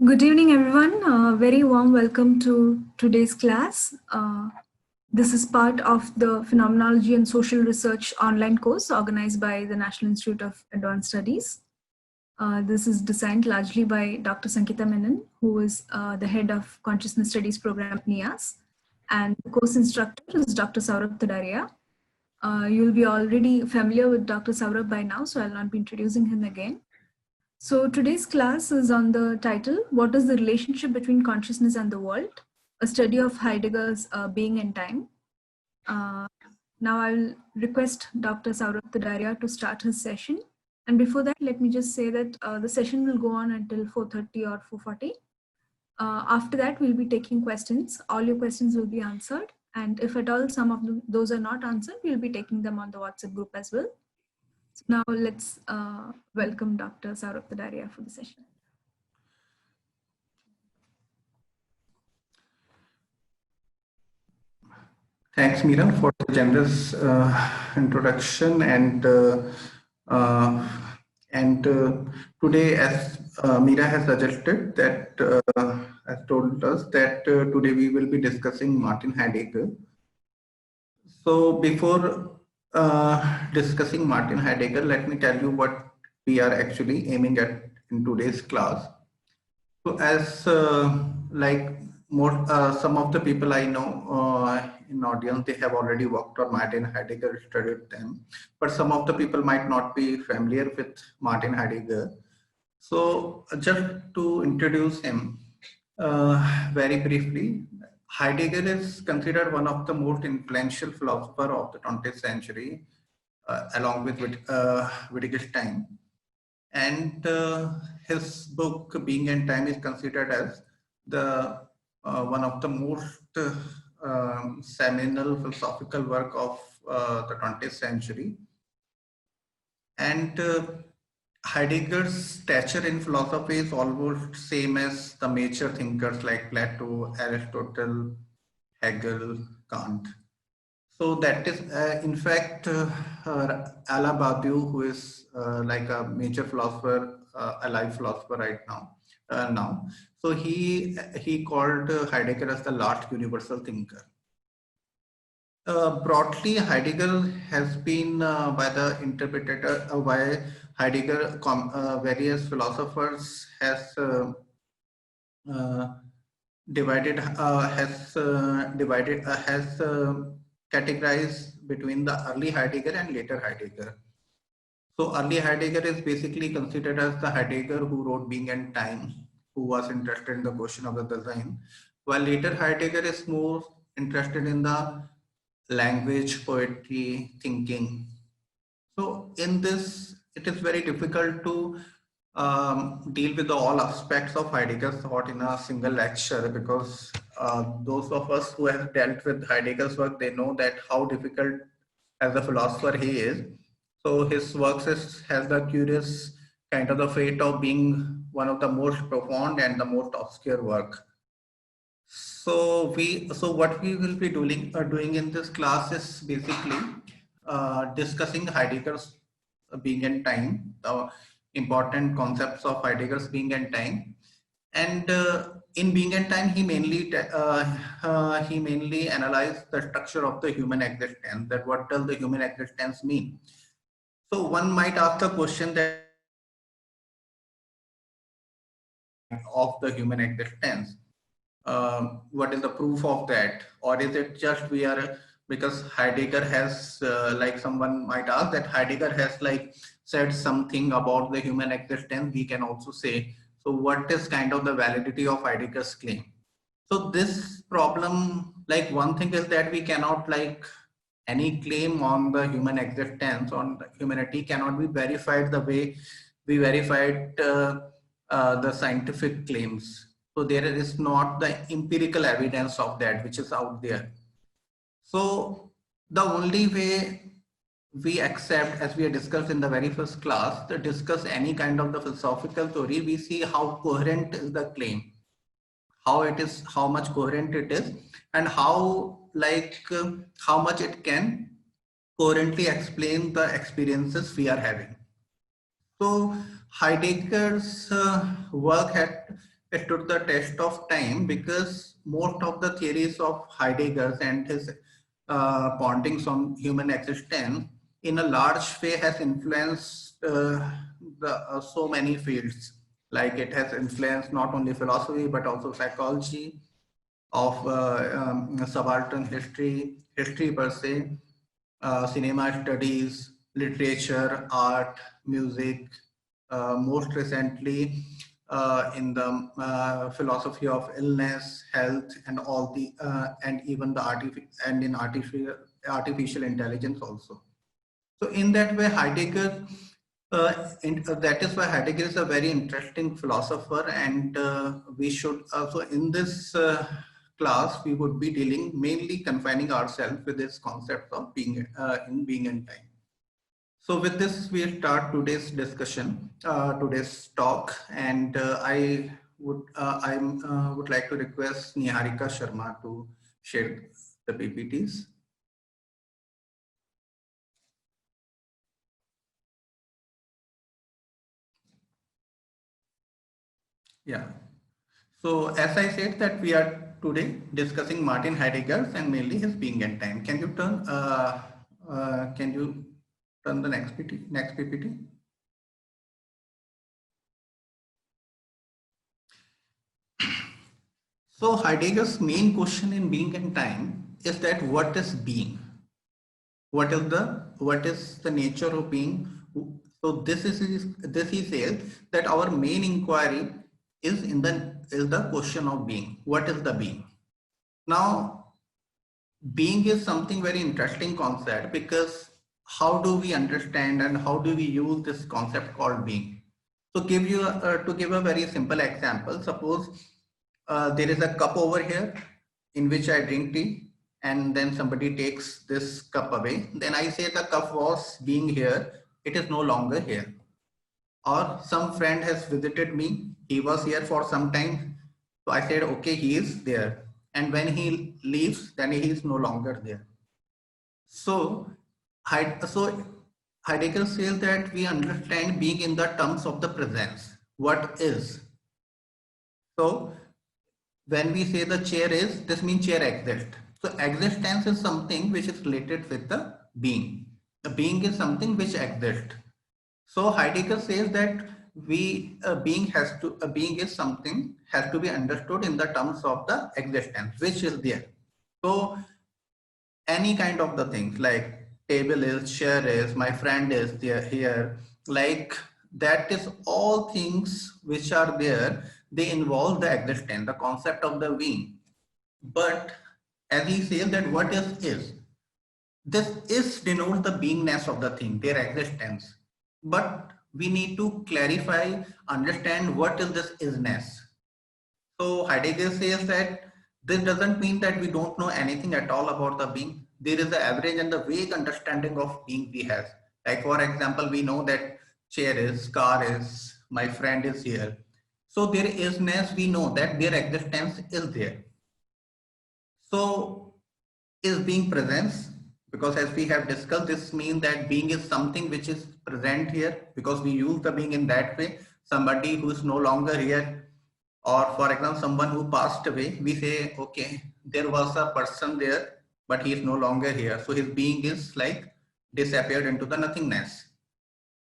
Good evening, everyone. Very warm welcome to today's class. This is part of the Phenomenology and Social Research online course organized by the National Institute of Advanced Studies. This is designed largely by Dr. Sankita Menon, who is the head of Consciousness Studies program at NIAS, and the course instructor is Dr. Saurabh Todariya. You'll be already familiar with Dr. Saurabh by now, so I'll not be introducing him again. So today's class is on the title, What is the Relationship Between Consciousness and the World? A study of Heidegger's Being and Time. Now I'll request Dr. Saurabh Todariya to start his session. And before that, let me just say that the session will go on until 4:30 or 4:40. After that, we'll be taking questions. All your questions will be answered. And if at all some of those are not answered, we'll be taking them on the WhatsApp group as well. So now let's welcome Dr. Saurabh Todariya for the session. Thanks, Meera, for the generous introduction. Today, as Meera has suggested, that has told us that today we will be discussing Martin Heidegger. So before discussing Martin Heidegger, let me tell you what we are actually aiming at in today's class. So as some of the people I know in audience, they have already worked on Martin Heidegger, studied them, but some of the people might not be familiar with Martin Heidegger. So just to introduce him very briefly, Heidegger is considered one of the most influential philosophers of the 20th century, along with Wittgenstein. And his book, Being and Time, is considered as the one of the most seminal philosophical work of the 20th century. And Heidegger's stature in philosophy is almost same as the major thinkers like Plato, Aristotle, Hegel, Kant. So that is, in fact, Ala Badiou, who is like a major philosopher, alive philosopher right now. So he called Heidegger as the last universal thinker. Broadly, Heidegger has been by the interpreter by Heidegger, various philosophers has categorized between the early Heidegger and later Heidegger. So early Heidegger is basically considered as the Heidegger who wrote Being and Time, who was interested in the question of the design, while later Heidegger is more interested in the language, poetry, thinking. So in this, it is very difficult to deal with all aspects of Heidegger's thought in a single lecture, because those of us who have dealt with Heidegger's work, they know that how difficult as a philosopher he is. So his works has the curious kind of the fate of being one of the most profound and the most obscure work. So what we will be doing in this class is basically discussing Heidegger's Being and Time, the important concepts of Heidegger's Being and Time. And in Being and Time, he mainly analyzed the structure of the human existence. That what does the human existence mean? So one might ask the question that of the human existence. What is the proof of that? Or is it just we are, because Heidegger has, like someone might ask that Heidegger has like said something about the human existence, we can also say, so what is kind of the validity of Heidegger's claim? So this problem, like one thing is that we cannot like any claim on the human existence, on the humanity cannot be verified the way we verified the scientific claims. So there is not the empirical evidence of that which is out there. So the only way we accept, as we had discussed in the very first class, to discuss any kind of the philosophical theory, we see how coherent is the claim, how it is, how much coherent it is, and how much it can coherently explain the experiences we are having. So Heidegger's work had stood the test of time because most of the theories of Heidegger's and his pointings on human existence in a large way has influenced so many fields. Like it has influenced not only philosophy but also psychology, of subaltern history, history per se, cinema studies, literature, art, music, most recently in the philosophy of illness, health, and all the and even the artificial intelligence also. So in that way, Heidegger, that is why Heidegger is a very interesting philosopher, and we should also in this class we would be dealing mainly confining ourselves with this concept of being in being and time. So with this, we'll start today's discussion, today's talk, and I would like to request Niharika Sharma to share the PPTs. Yeah. So as I said that we are today discussing Martin Heidegger and mainly his being and time. Can you turn the next PPT? So Heidegger's main question in being and time is that what is being? What is the nature of being? So this he says that our main inquiry is the question of being. What is the being? Now, being is something very interesting concept because how do we understand and how do we use this concept called being? So to give a very simple example, suppose there is a cup over here in which I drink tea, and then somebody takes this cup away. Then I say the cup was being here, it is no longer here. Or some friend has visited me, he was here for some time, so I said, okay, he is there. And when he leaves, then he is no longer there. So, Heidegger says that we understand being in the terms of the presence. What is? So, when we say the chair is, this means chair exists. So, existence is something which is related with the being. The being is something which exists. So Heidegger says that being is something has to be understood in the terms of the existence which is there. So any kind of the things like table is, chair is, my friend is there here, like that is all things which are there. They involve the existence, the concept of the being. But as he says that what is this is denotes the beingness of the thing, their existence. But we need to clarify, understand what is this isness. So Heidegger says that this doesn't mean that we don't know anything at all about the being. There is the average and the vague understanding of being we have. Like for example, we know that chair is, car is, my friend is here. So their isness, we know that their existence is there. So is being presence, because as we have discussed, this means that being is something which is present here because we use the being in that way. Somebody who is no longer here, or for example someone who passed away, we say okay, there was a person there but he is no longer here, so his being is like disappeared into the nothingness.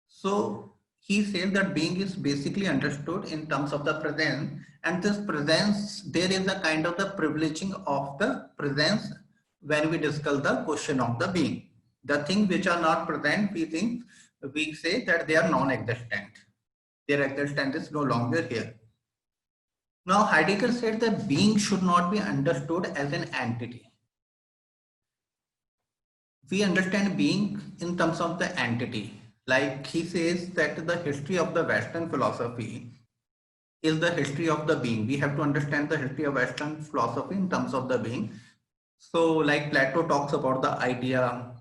So he said that being is basically understood in terms of the presence, and this presence, there is a kind of the privileging of the presence when we discuss the question of the being. The things which are not present, we say that they are non-existent. Their existence is no longer here. Now Heidegger said that being should not be understood as an entity. We understand being in terms of the entity. Like he says that the history of the Western philosophy is the history of the being. We have to understand the history of Western philosophy in terms of the being. So like Plato talks about the idea,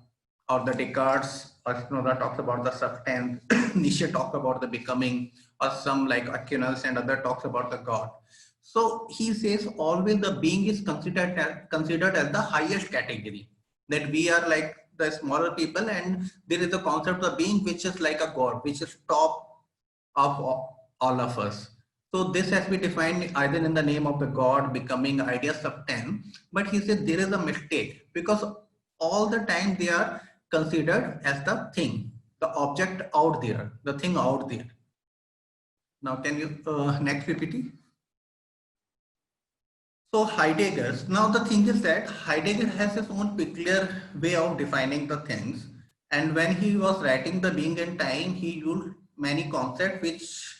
or the Descartes or Spinoza talks about the substance, Nietzsche talks about the becoming, or some like Aquinas and other talks about the God. So he says always the being is considered as the highest category, that we are like the smaller people, and there is a concept of being which is like a God, which is top of all of us. So this has been defined either in the name of the God, becoming, idea, substance. But he says there is a mistake because all the time they are considered as the thing, the object out there, the thing out there. Now can you next PPT? So Heidegger's, now the thing is that Heidegger has his own peculiar way of defining the things. And when he was writing the Being and Time, he used many concepts which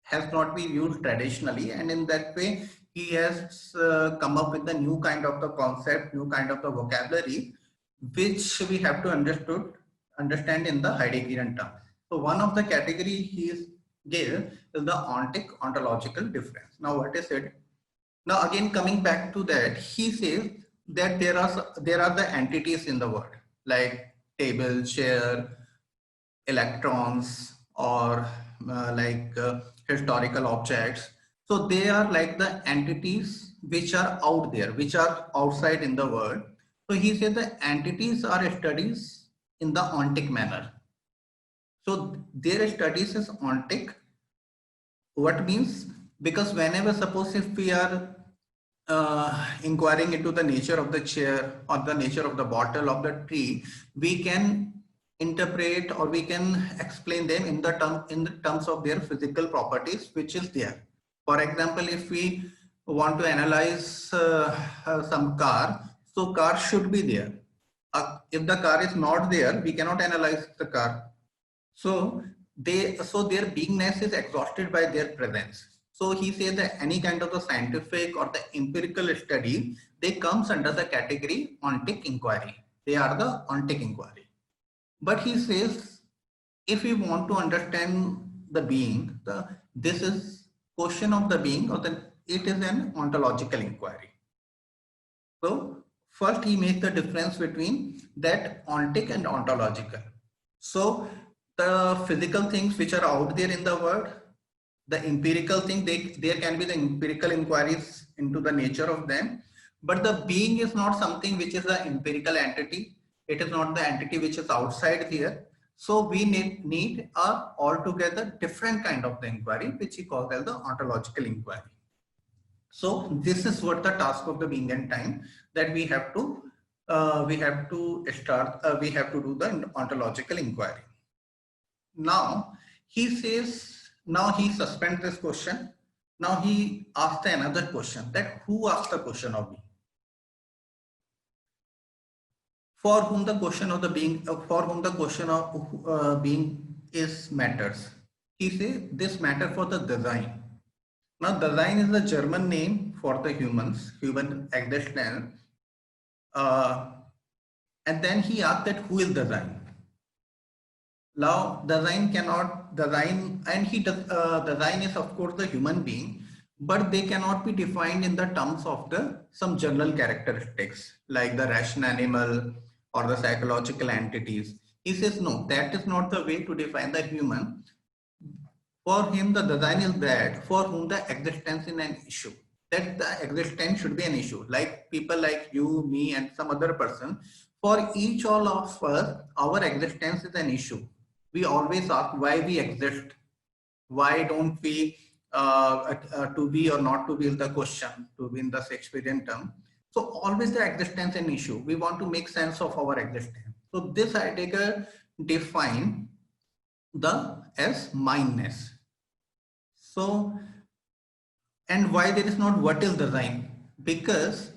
has not been used traditionally. And in that way, he has come up with a new kind of the concept, new kind of the vocabulary, which we have to understand in the Heideggerian terms. So one of the category he gave is the Ontic-Ontological Difference. Now what is it? Now again coming back to that, he says that there are the entities in the world like table, chair, electrons, or historical objects. So they are like the entities which are out there, which are outside in the world. So he says the entities are studies in the ontic manner. So their studies is ontic. What means? Because whenever suppose if we are inquiring into the nature of the chair or the nature of the bottle of the tree, we can interpret or we can explain them in the terms of their physical properties which is there. For example, if we want to analyze some car, so car should be there. If the car is not there, we cannot analyze the car. So their beingness is exhausted by their presence. So he says that any kind of the scientific or the empirical study, they comes under the category ontic inquiry. They are the ontic inquiry. But he says, if we want to understand the being, this is question of the being, or it is an ontological inquiry. So first he makes the difference between that ontic and ontological. So the physical things which are out there in the world, the empirical thing, there can be the empirical inquiries into the nature of them, but the being is not something which is the empirical entity. It is not the entity which is outside here. So we need a altogether different kind of the inquiry, which he calls as the ontological inquiry. So this is what the task of the Being and Time, that we have to do the ontological inquiry. Now he says, now he suspends this question. Now he asks another question, that who asked the question of being? For whom the question of the being, for whom the question of being is matters. He says this matter for the design. Now design is the German name for the human existence. And then he asked that who is design? Now design and design is of course the human being, but they cannot be defined in the terms of some general characteristics like the rational animal or the psychological entities. He says no, that is not the way to define the human. For him, the design is that for whom the existence is an issue, that the existence should be an issue, like people like you, me, and some other person. For each all of us, our existence is an issue. We always ask why we exist. Why don't we to be or not to be is the question, to be in the Shakespearean term. So always the existence an issue. We want to make sense of our existence. So this Heidegger define as mindness. So, and why there is not what is design? Because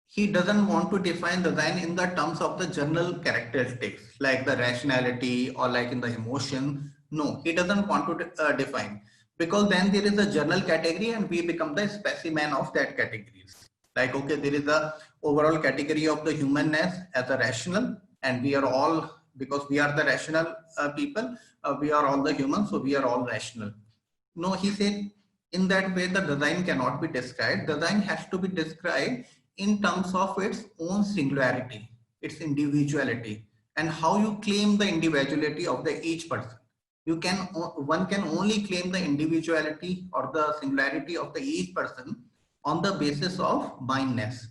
he doesn't want to define design in the terms of the general characteristics like the rationality or like in the emotion. No, he doesn't want to define, because then there is a general category and we become the specimen of that categories. Like, okay, there is a overall category of the humanness as a rational, and we are all, because we are the rational people, we are all the humans, so we are all rational. No, he said in that way the design cannot be described. Design has to be described in terms of its own singularity, its individuality, and how you claim the individuality of each person. One can only claim the individuality or the singularity of each person on the basis of mindness.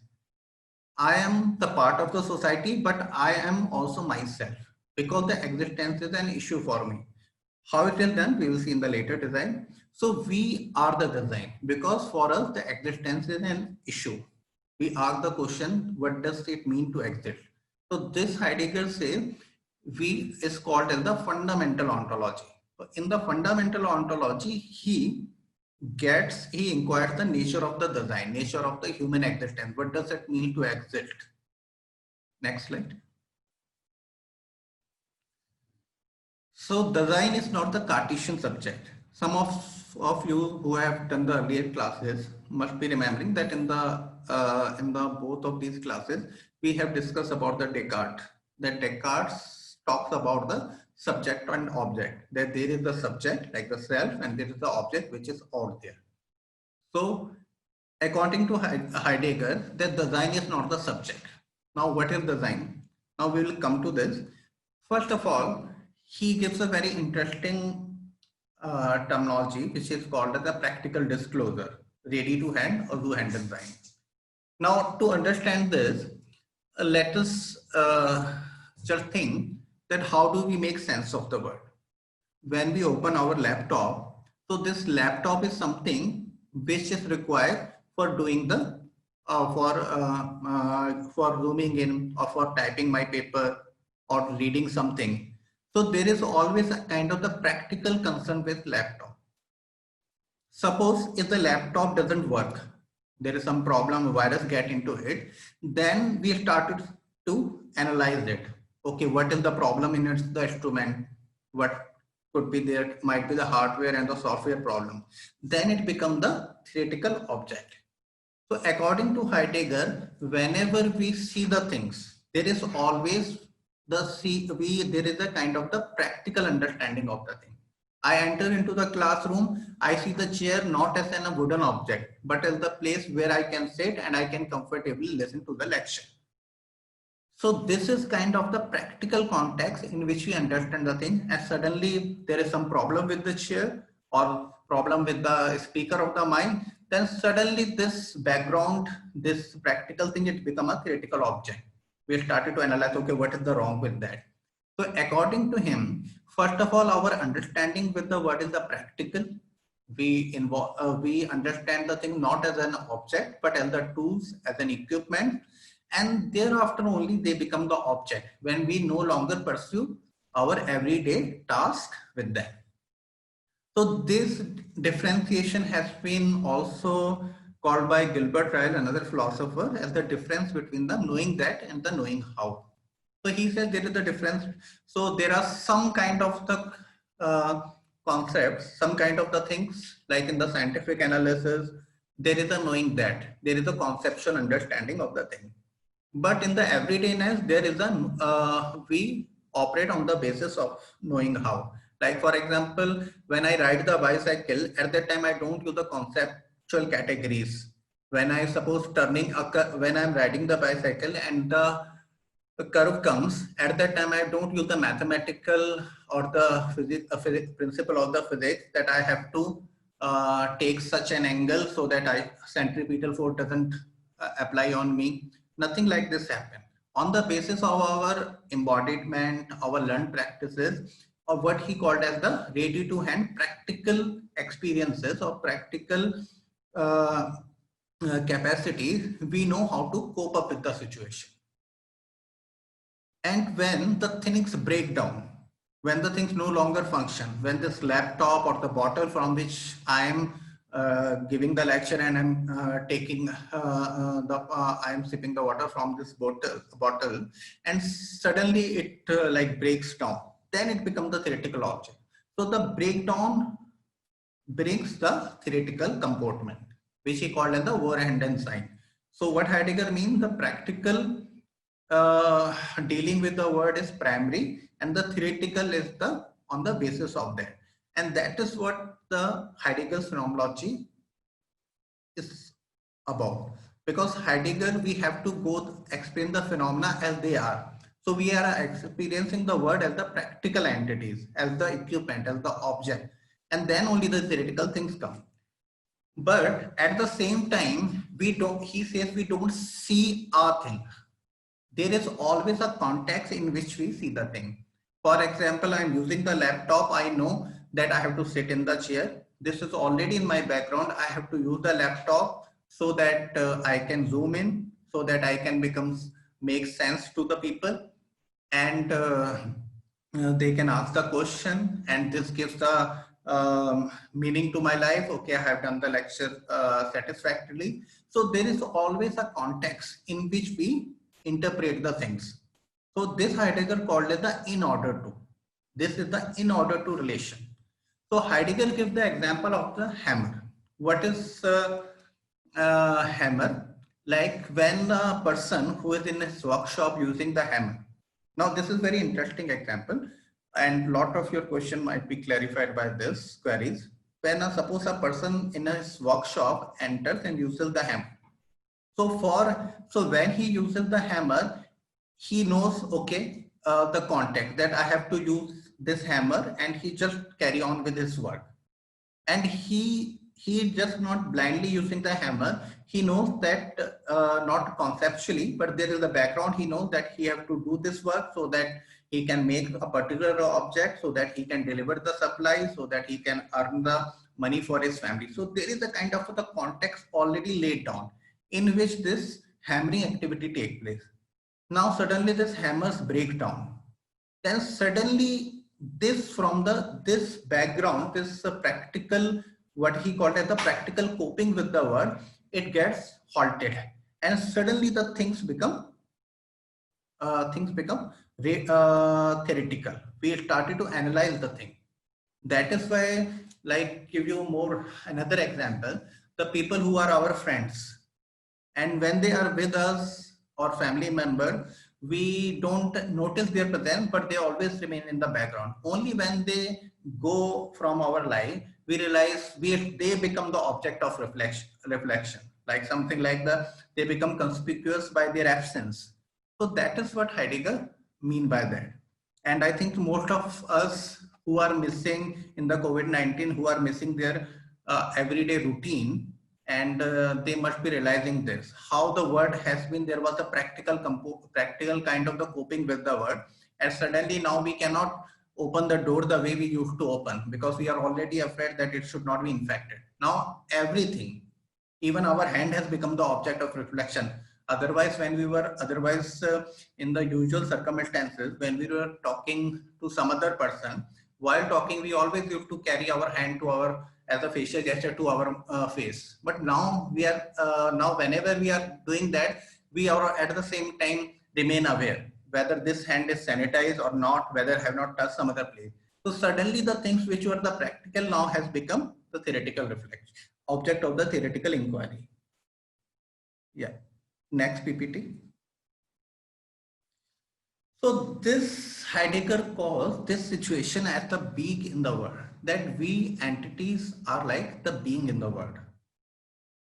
I am the part of the society, but I am also myself, because the existence is an issue for me. How it is done, we will see in the later design. So we are the design, because for us the existence is an issue. We ask the question, what does it mean to exist? So this Heidegger says we is called as the fundamental ontology. So in the fundamental ontology, he inquires the nature of the design, nature of the human existence. What does it mean to exist? Next slide. So design is not the Cartesian subject. Some of you who have done the earlier classes must be remembering that in the both of these classes we have discussed about the Descartes. That Descartes talks about the subject and object. That there is the subject like the self, and there is the object which is out there. So according to Heidegger, that design is not the subject. Now what is design? Now we will come to this. First of all, he gives a very interesting terminology which is called as a practical disclosure, ready to hand or to hand design. Now to understand this, let us just think that how do we make sense of the word? When we open our laptop, so this laptop is something which is required for doing the for zooming in or for typing my paper or reading something. So there is always a kind of the practical concern with laptop. Suppose if the laptop doesn't work, there is some problem, virus get into it, then we started to analyze it. Okay, what is the problem in the instrument? What could be there? Might be the hardware and the software problem. Then it becomes the theoretical object. So according to Heidegger, whenever we see the things, there is always there is a kind of the practical understanding of the thing. I enter into the classroom, I see the chair not as a wooden object, but as the place where I can sit and I can comfortably listen to the lecture. So this is kind of the practical context in which we understand the thing, and suddenly there is some problem with the chair or problem with the speaker of the mic, then suddenly this background, this practical thing, it become a theoretical object. We started to analyze, okay, what is the wrong with that? So according to him, first of all, our understanding with the what is the practical, we understand the thing not as an object, but as the tools, as an equipment, and thereafter only they become the object when we no longer pursue our everyday task with them. So this differentiation has been also called by Gilbert Ryle, another philosopher, as the difference between the knowing that and the knowing how. So he says there is a difference. So there are some kind of the concepts, some kind of the things like in the scientific analysis, there is a knowing that, there is a conceptual understanding of the thing. But in the everydayness, there is we operate on the basis of knowing how. Like for example, when I ride the bicycle, at that time I don't use the conceptual categories. When I suppose when I'm riding the bicycle and the curve comes, at that time I don't use the mathematical or the principle of the physics that I have to take such an angle so that centripetal force doesn't apply on me. Nothing like this happen. On the basis of our embodiment, our learned practices, or what he called as the ready to hand practical experiences or practical capacities, we know how to cope up with the situation. And when the things break down, when the things no longer function, when this laptop or the bottle from which I am giving the lecture and I'm taking I am sipping the water from this bottle, and suddenly it like breaks down, then it becomes the theoretical object. So the breakdown brings the theoretical comportment, which he called as the Vorhanden sign. So what Heidegger means, the practical dealing with the word is primary, and the theoretical is on the basis of that. And that is what the Heidegger's phenomenology is about. Because Heidegger, we have to go explain the phenomena as they are. So we are experiencing the world as the practical entities, as the equipment, as the object, and then only the theoretical things come. But at the same time, he says we don't see a thing. There is always a context in which we see the thing. For example, I'm using the laptop. I know that I have to sit in the chair. This is already in my background. I have to use the laptop so that I can zoom in, so that I can make sense to the people, and they can ask the question, and this gives the meaning to my life. Okay, I have done the lecture satisfactorily. So there is always a context in which we interpret the things. So this Heidegger called it the in order to. This is the in order to relation. So Heidegger gives the example of the hammer. What is hammer? Like when a person who is in his workshop using the hammer. Now this is very interesting example, and lot of your question might be clarified by this queries. When suppose a person in his workshop enters and uses the hammer. So when he uses the hammer, he knows, okay, the context that I have to use this hammer, and he just carry on with his work. And he just not blindly using the hammer. He knows that not conceptually, but there is a background. He knows that he have to do this work so that he can make a particular object, so that he can deliver the supply, so that he can earn the money for his family. So there is a kind of the context already laid down in which this hammering activity takes place. Now suddenly this hammers break down. Then suddenly this background, this practical, what he called as the practical coping with the word, it gets halted, and suddenly the things become theoretical. We started to analyze the thing. That is why, like, give you more another example, the people who are our friends, and when they are with us or family member, we don't notice their presence, but they always remain in the background. Only when they go from our life, we realize they become the object of reflection, like something like they become conspicuous by their absence. So that is what Heidegger mean by that. And I think most of us who are missing in the COVID-19, who are missing their everyday routine, and they must be realizing this, how the word has been, there was a practical kind of the coping with the word, and suddenly now we cannot open the door the way we used to open, because we are already afraid that it should not be infected. Now everything, even our hand, has become the object of reflection. Otherwise, when we were in the usual circumstances, when we were talking to some other person, while talking we always used to carry our hand to our, as a facial gesture, to our face. But now we are now whenever we are doing that, we are at the same time remain aware whether this hand is sanitized or not, whether have not touched some other place. So suddenly the things which were the practical now has become the theoretical reflection, object of the theoretical inquiry. Yeah, next PPT. So this Heidegger calls this situation as the being in the world, that we entities are like the being in the world.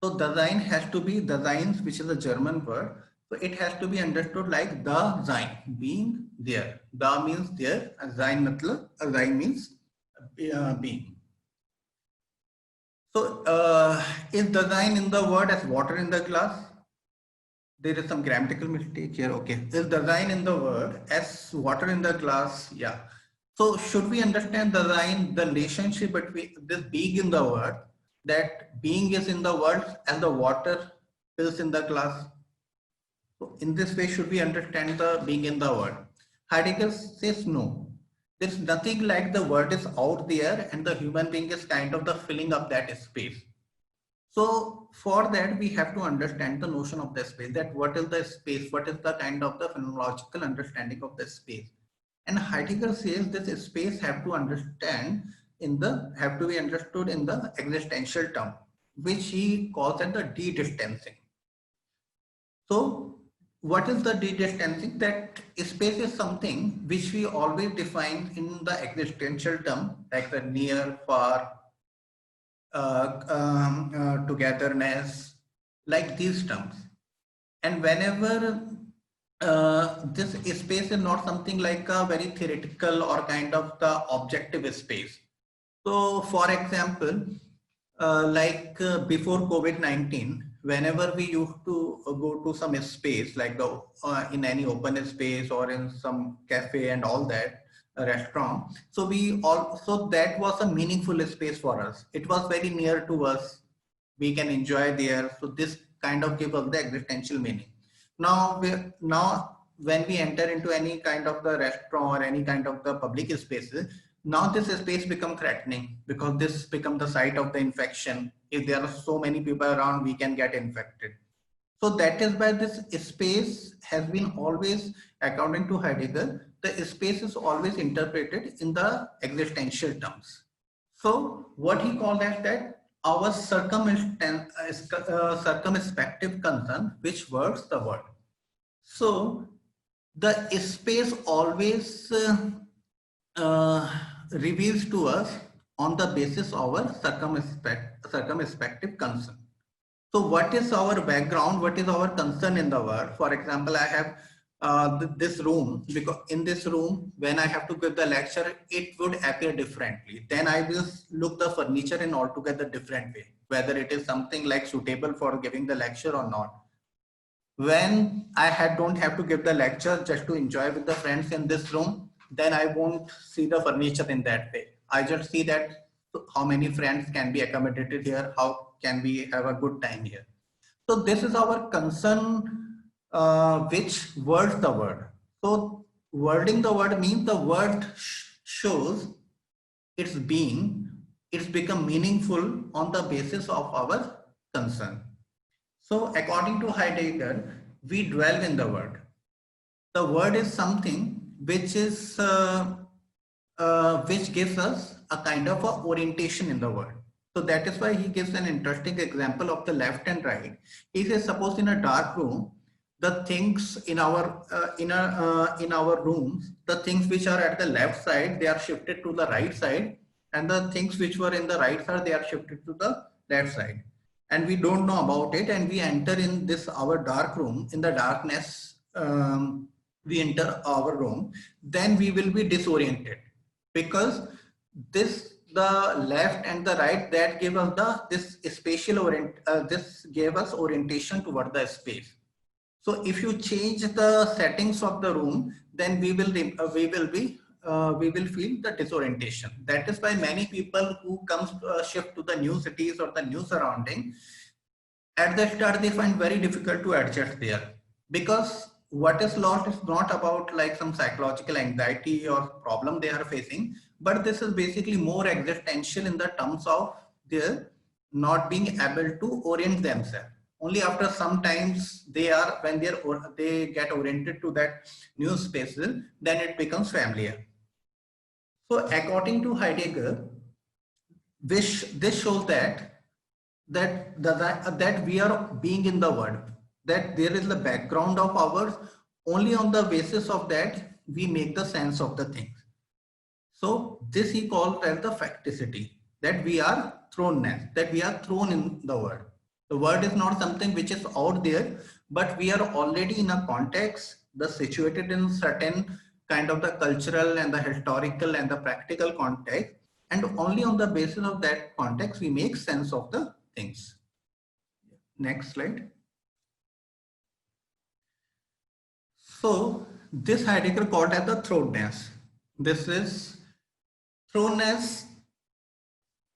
So Dasein has to be, Dasein, which is a German word, so it has to be understood like the Sein, being there. Da means there, Sein means being. So is Dasein in the word as water in the glass? There is some grammatical mistake here. Okay, is Dasein in the word as water in the glass? Yeah. So should we understand Dasein, the relationship between this being in the word, that being is in the world and the water is in the glass? So in this way, should we understand the being in the word? Heidegger says no. There's nothing like the word is out there and the human being is kind of the filling up that space. So for that, we have to understand the notion of the space, that what is the space, what is the kind of the phenomenological understanding of the space. And Heidegger says this space have to be understood in the existential term, which he calls it the de-distancing. So what is the de-distancing? That space is something which we always define in the existential term, like the near, far, togetherness, like these terms. And whenever this space is not something like a very theoretical or kind of the objective space. So for example, before COVID-19, whenever we used to go to some space, like in any open space or in some cafe and all that, restaurant. So that was a meaningful space for us. It was very near to us. We can enjoy there. So this kind of gives us the existential meaning. Now when we enter into any kind of the restaurant or any kind of the public spaces, now this space become threatening because this become the site of the infection. If there are so many people around, we can get infected. So that is why this space has been always, according to Heidegger, the space is always interpreted in the existential terms. So what he called as that our circumspective concern, which works the word. So the space always reveals to us on the basis of our circumspective concern. So what is our background? What is our concern in the world? For example, I have this room, because in this room, when I have to give the lecture, it would appear differently. Then I will look the furniture in altogether different way, whether it is something like suitable for giving the lecture or not. When don't have to give the lecture, just to enjoy with the friends in this room, then I won't see the furniture in that way. I just see that how many friends can be accommodated here, how can we have a good time here. So this is our concern, which words the word. So wording the word means the word shows its being, it's become meaningful on the basis of our concern. So according to Heidegger, we dwell in the word. The word is something which is which gives us a kind of a orientation in the world. So that is why he gives an interesting example of the left and right. He says, suppose in a dark room, the things in our rooms, the things which are at the left side, they are shifted to the right side, and the things which were in the right side, they are shifted to the left side. And we don't know about it, and we enter in this our dark room. In the darkness, we enter our room, then we will be disoriented, because the left and the right, that give us this spatial this gave us orientation toward the space. So if you change the settings of the room, then we will feel the disorientation. That is why many people who comes shift to the new cities or the new surrounding, at the start they find very difficult to adjust there, because what is lost is not about like some psychological anxiety or problem they are facing, but this is basically more existential in the terms of their not being able to orient themselves. Only after some times when they get oriented to that new spaces, then it becomes familiar. So according to Heidegger, this shows that we are being in the world, that there is the background of ours. Only on the basis of that we make the sense of the things. So this he calls as the facticity, that we are thrownness, that we are thrown in the world. The word is not something which is out there, but we are already in a context, situated in certain kind of the cultural and the historical and the practical context, and only on the basis of that context we make sense of the things. Next slide. So this Heidegger called as the thrownness. This is thrownness.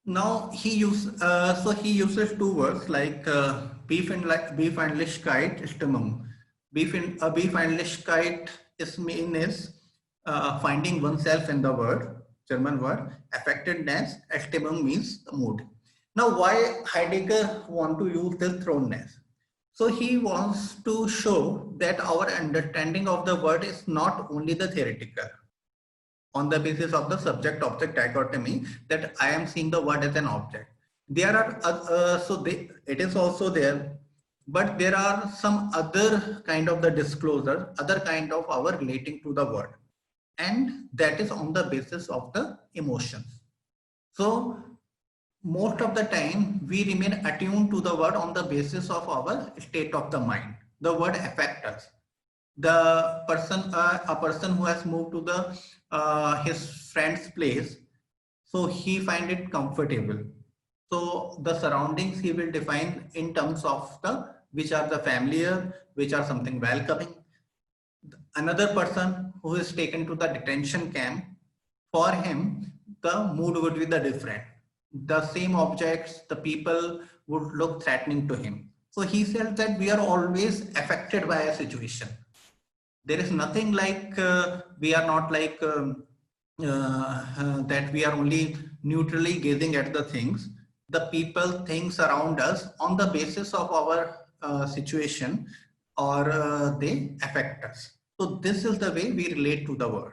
Now he uses two words like Befindlichkeit, Stimmung. Befindlichkeit is finding oneself in the word, German word. Affectedness, Stimmung means the mood. Now why Heidegger want to use this thrownness? So he wants to show that our understanding of the word is not only the theoretical, on the basis of the subject-object dichotomy, that I am seeing the word as an object. There are it is also there, but there are some other kind of the disclosure, other kind of our relating to the word, and that is on the basis of the emotions. So most of the time we remain attuned to the word on the basis of our state of the mind. The word affects us. The person, a person who has moved to the his friend's place, so he find it comfortable. So the surroundings he will define in terms of which are the familiar, which are something welcoming. Another person who is taken to the detention camp, For him, the mood would be the different. The same objects, the people would look threatening to him. So he said that we are always affected by a situation. There is nothing like we are not like that we are only neutrally gazing at the things. The people, things around us on the basis of our situation, or they affect us. So this is the way we relate to the world.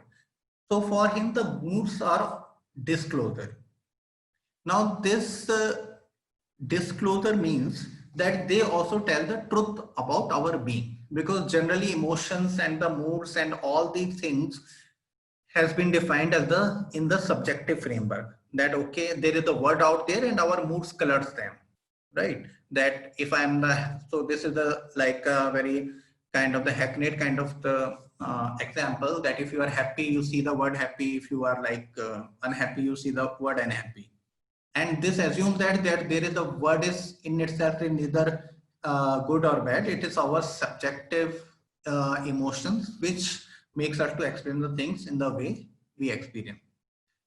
So for him, the moods are disclosure. Now this disclosure means that they also tell the truth about our being, because generally emotions and the moods and all these things has been defined as the in the subjective framework, that okay, there is a word out there and our moods colors them, right? That if I'm the, so this is the like a very kind of the hackneyed kind of the example, that if you are happy you see the word happy, if you are like unhappy you see the word unhappy. And this assumes that there is a word is in itself in neither good or bad. It is our subjective emotions which makes us to explain the things in the way we experience.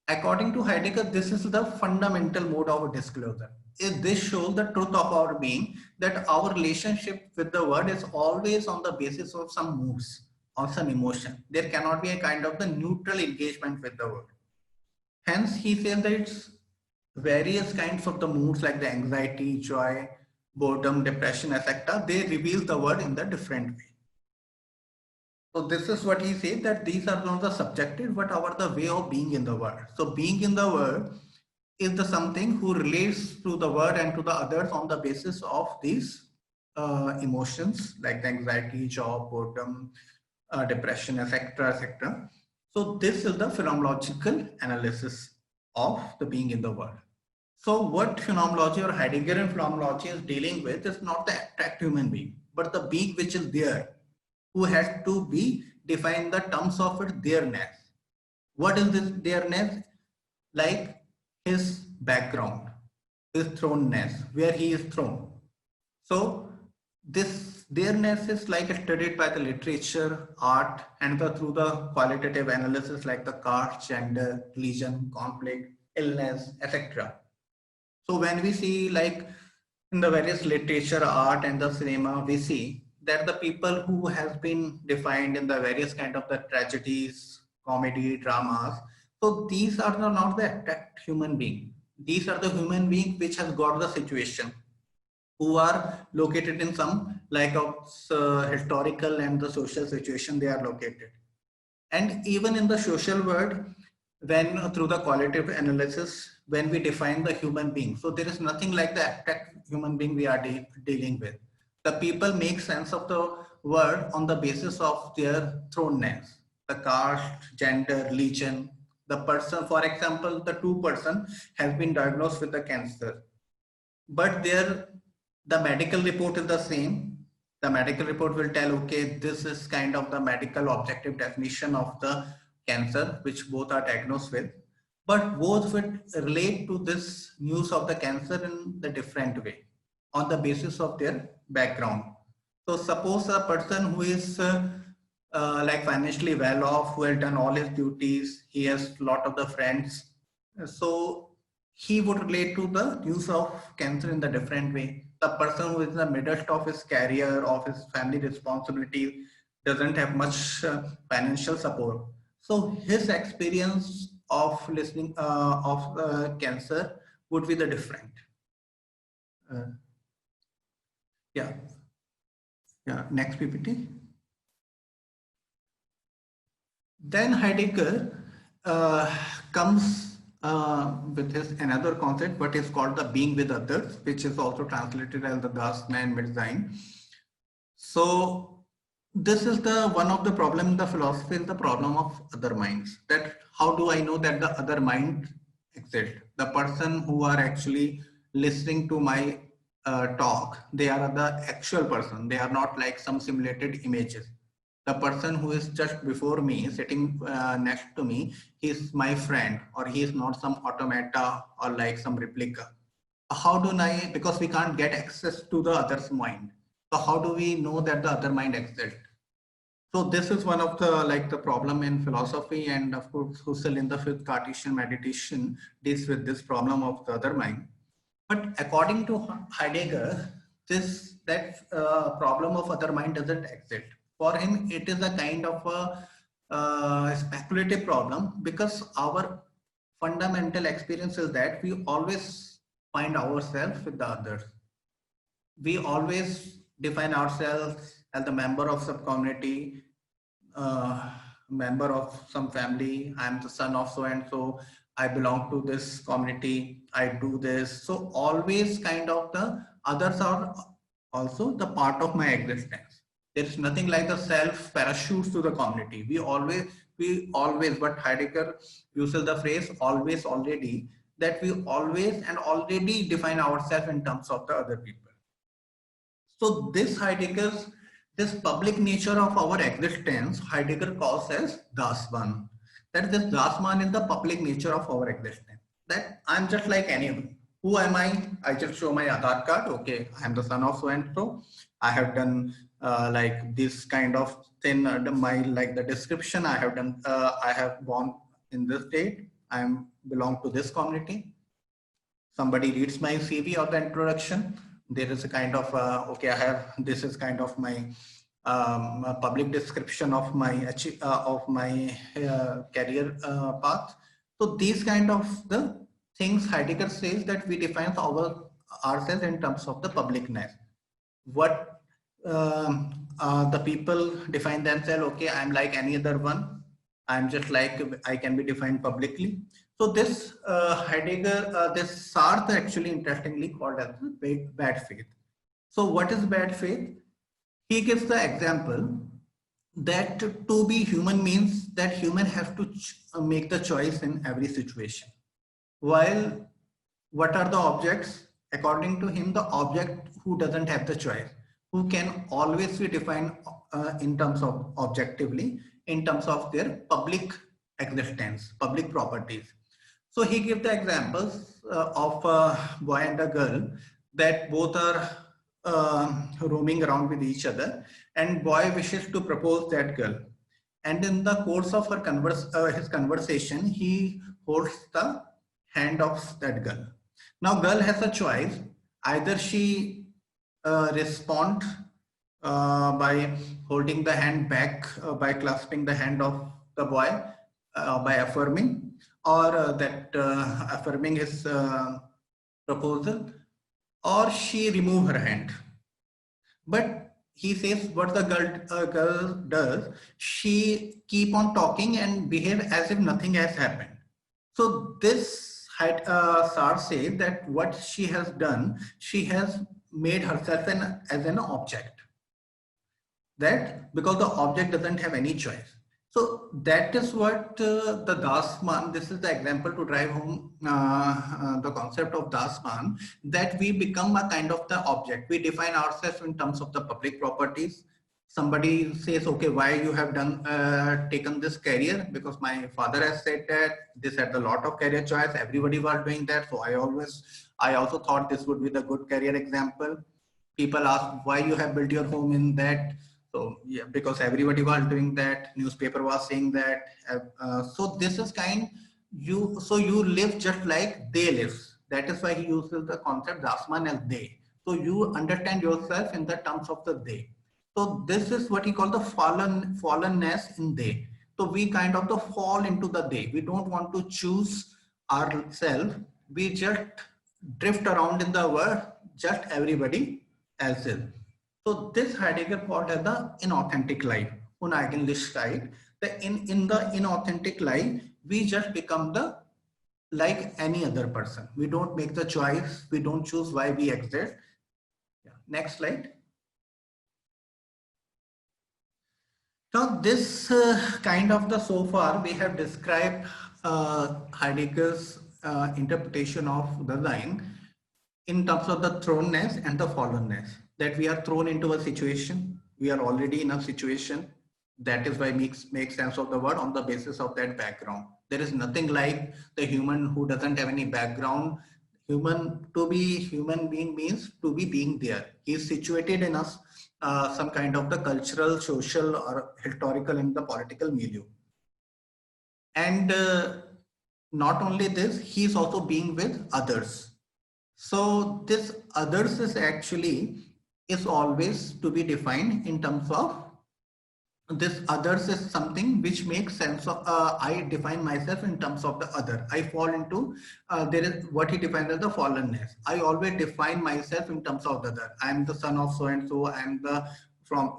According to Heidegger, this is the fundamental mode of disclosure. This shows the truth of our being, that our relationship with the world is always on the basis of some moods or some emotion. There cannot be a kind of the neutral engagement with the world. Hence, he says that it's various kinds of the moods like the anxiety, joy, boredom, depression, etc. They reveal the world in the different way. So this is what he said, that these are not the subjective, but our the way of being in the world. So being in the world is the something who relates to the world and to the others on the basis of these emotions like the anxiety, joy, boredom, depression, etc., etc. So this is the phenomenological analysis of the being in the world. So what phenomenology or Heideggerian phenomenology is dealing with is not the abstract human being, but the being which is there, who has to be defined in the terms of its there-ness. What is this there-ness? Like his background, his throneness, where he is thrown. So this there-ness is like studied by the literature, art, and through the qualitative analysis like the caste, gender, religion, conflict, illness, etc. So when we see like in the various literature, art and the cinema, we see that the people who has been defined in the various kind of the tragedies, comedy, dramas. So these are not the abstract human being. These are the human being which has got the situation, who are located in some like of historical and the social situation they are located. And even in the social world, when through the qualitative analysis, when we define the human being, so there is nothing like the abstract human being we are dealing with. The people make sense of the world on the basis of their thrownness, the caste, gender, religion. The person, for example, the two person has been diagnosed with the cancer, but the medical report is the same. The medical report will tell, okay, this is kind of the medical objective definition of the cancer which both are diagnosed with, but both would relate to this news of the cancer in the different way on the basis of their background. So suppose a person who is like financially well off, who has done all his duties, he has a lot of the friends, so he would relate to the news of cancer in the different way. The person who is in the middle of his career, of his family responsibility, doesn't have much financial support. So his experience of listening of cancer would be the different. Uh, yeah, yeah. Next PPT. Then Heidegger comes with his another concept, what is called the being with others, which is also translated as the Gastman Mitsein. So this is the one of the problem in the philosophy is the problem of other minds. That how do I know that the other mind exists? The person who are actually listening to my talk, they are the actual person. They are not like some simulated images. The person who is just before me, sitting next to me, he's my friend, or he is not some automata or like some replica. How do I, because we can't get access to the other's mind. So how do we know that the other mind exists? So this is one of the problem in philosophy, and of course Husserl in the fifth Cartesian meditation deals with this problem of the other mind. But according to Heidegger, that problem of other mind doesn't exist. For him, it is a kind of a speculative problem, because our fundamental experience is that we always find ourselves with the others. We always define ourselves as a member of some community, uh, member of some family. I'm the son of so and so. I belong to this community. I do this. So always kind of the others are also the part of my existence. There's nothing like the self parachutes to the community. We always, but Heidegger uses the phrase always already, that we always and already define ourselves in terms of the other people. So this public nature of our existence, Heidegger calls as Dasman. That this Dasman is the public nature of our existence. That I'm just like anyone. Who am I? I just show my Aadhaar card. Okay, I'm the son of so and so. I have done like this kind of thing. My like the description I have done. I have born in this state. I belong to this community. Somebody reads my CV or the introduction, there is a kind of okay, I have, this is kind of my public description of my career path. So these kind of the things Heidegger says that we define ourselves in terms of the publicness. What the people define themselves, okay, I'm like any other one. I'm just like, I can be defined publicly. So this Heidegger, this Sartre actually interestingly called as bad faith. So what is bad faith? He gives the example that to be human means that human have to make the choice in every situation. While what are the objects? According to him, the object who doesn't have the choice, who can always be defined in terms of objectively, in terms of their public existence, public properties. So he gives the examples of a boy and a girl, that both are roaming around with each other, and boy wishes to propose that girl. And in the course of his conversation, he holds the hand of that girl. Now girl has a choice. Either she respond by holding the hand back, by clasping the hand of the boy, by affirming, or affirming his proposal, or she remove her hand. But he says what the girl does, she keep on talking and behave as if nothing has happened. So this Sartre says that what she has done, she has made herself as an object. That because the object doesn't have any choice. So that is what the Dasman, this is the example to drive home the concept of Dasman, that we become a kind of the object. We define ourselves in terms of the public properties. Somebody says, okay, why you have taken this career? Because my father has said that this had a lot of career choice. Everybody was doing that. So I also thought this would be the good career example. People ask why you have built your home in that. So yeah, because everybody was doing that, newspaper was saying that. So this is you live just like they live. That is why he uses the concept Dasman as they. So you understand yourself in the terms of the they. So this is what he called the fallenness in they. So we kind of fall into the they. We don't want to choose ourselves. We just drift around in the world, just everybody else is. So this Heidegger called as the inauthentic life, Uneigentlichkeit. In the inauthentic life, we just become like any other person. We don't make the choice. We don't choose why we exist. Yeah. Next slide. Now this kind of so far we have described Heidegger's interpretation of the line in terms of the thrownness and the fallenness, that we are thrown into a situation, we are already in a situation. That is why make sense of the word on the basis of that background. There is nothing like the human who doesn't have any background. To be human being means to be being there. He is situated in us some kind of the cultural, social, or historical and the political milieu. And not only this, he is also being with others. So this others is always to be defined in terms of this others is something which makes sense of I define myself in terms of the other. I fall into there is what he defines as the fallenness. I always define myself in terms of the other. I'm the son of so and so.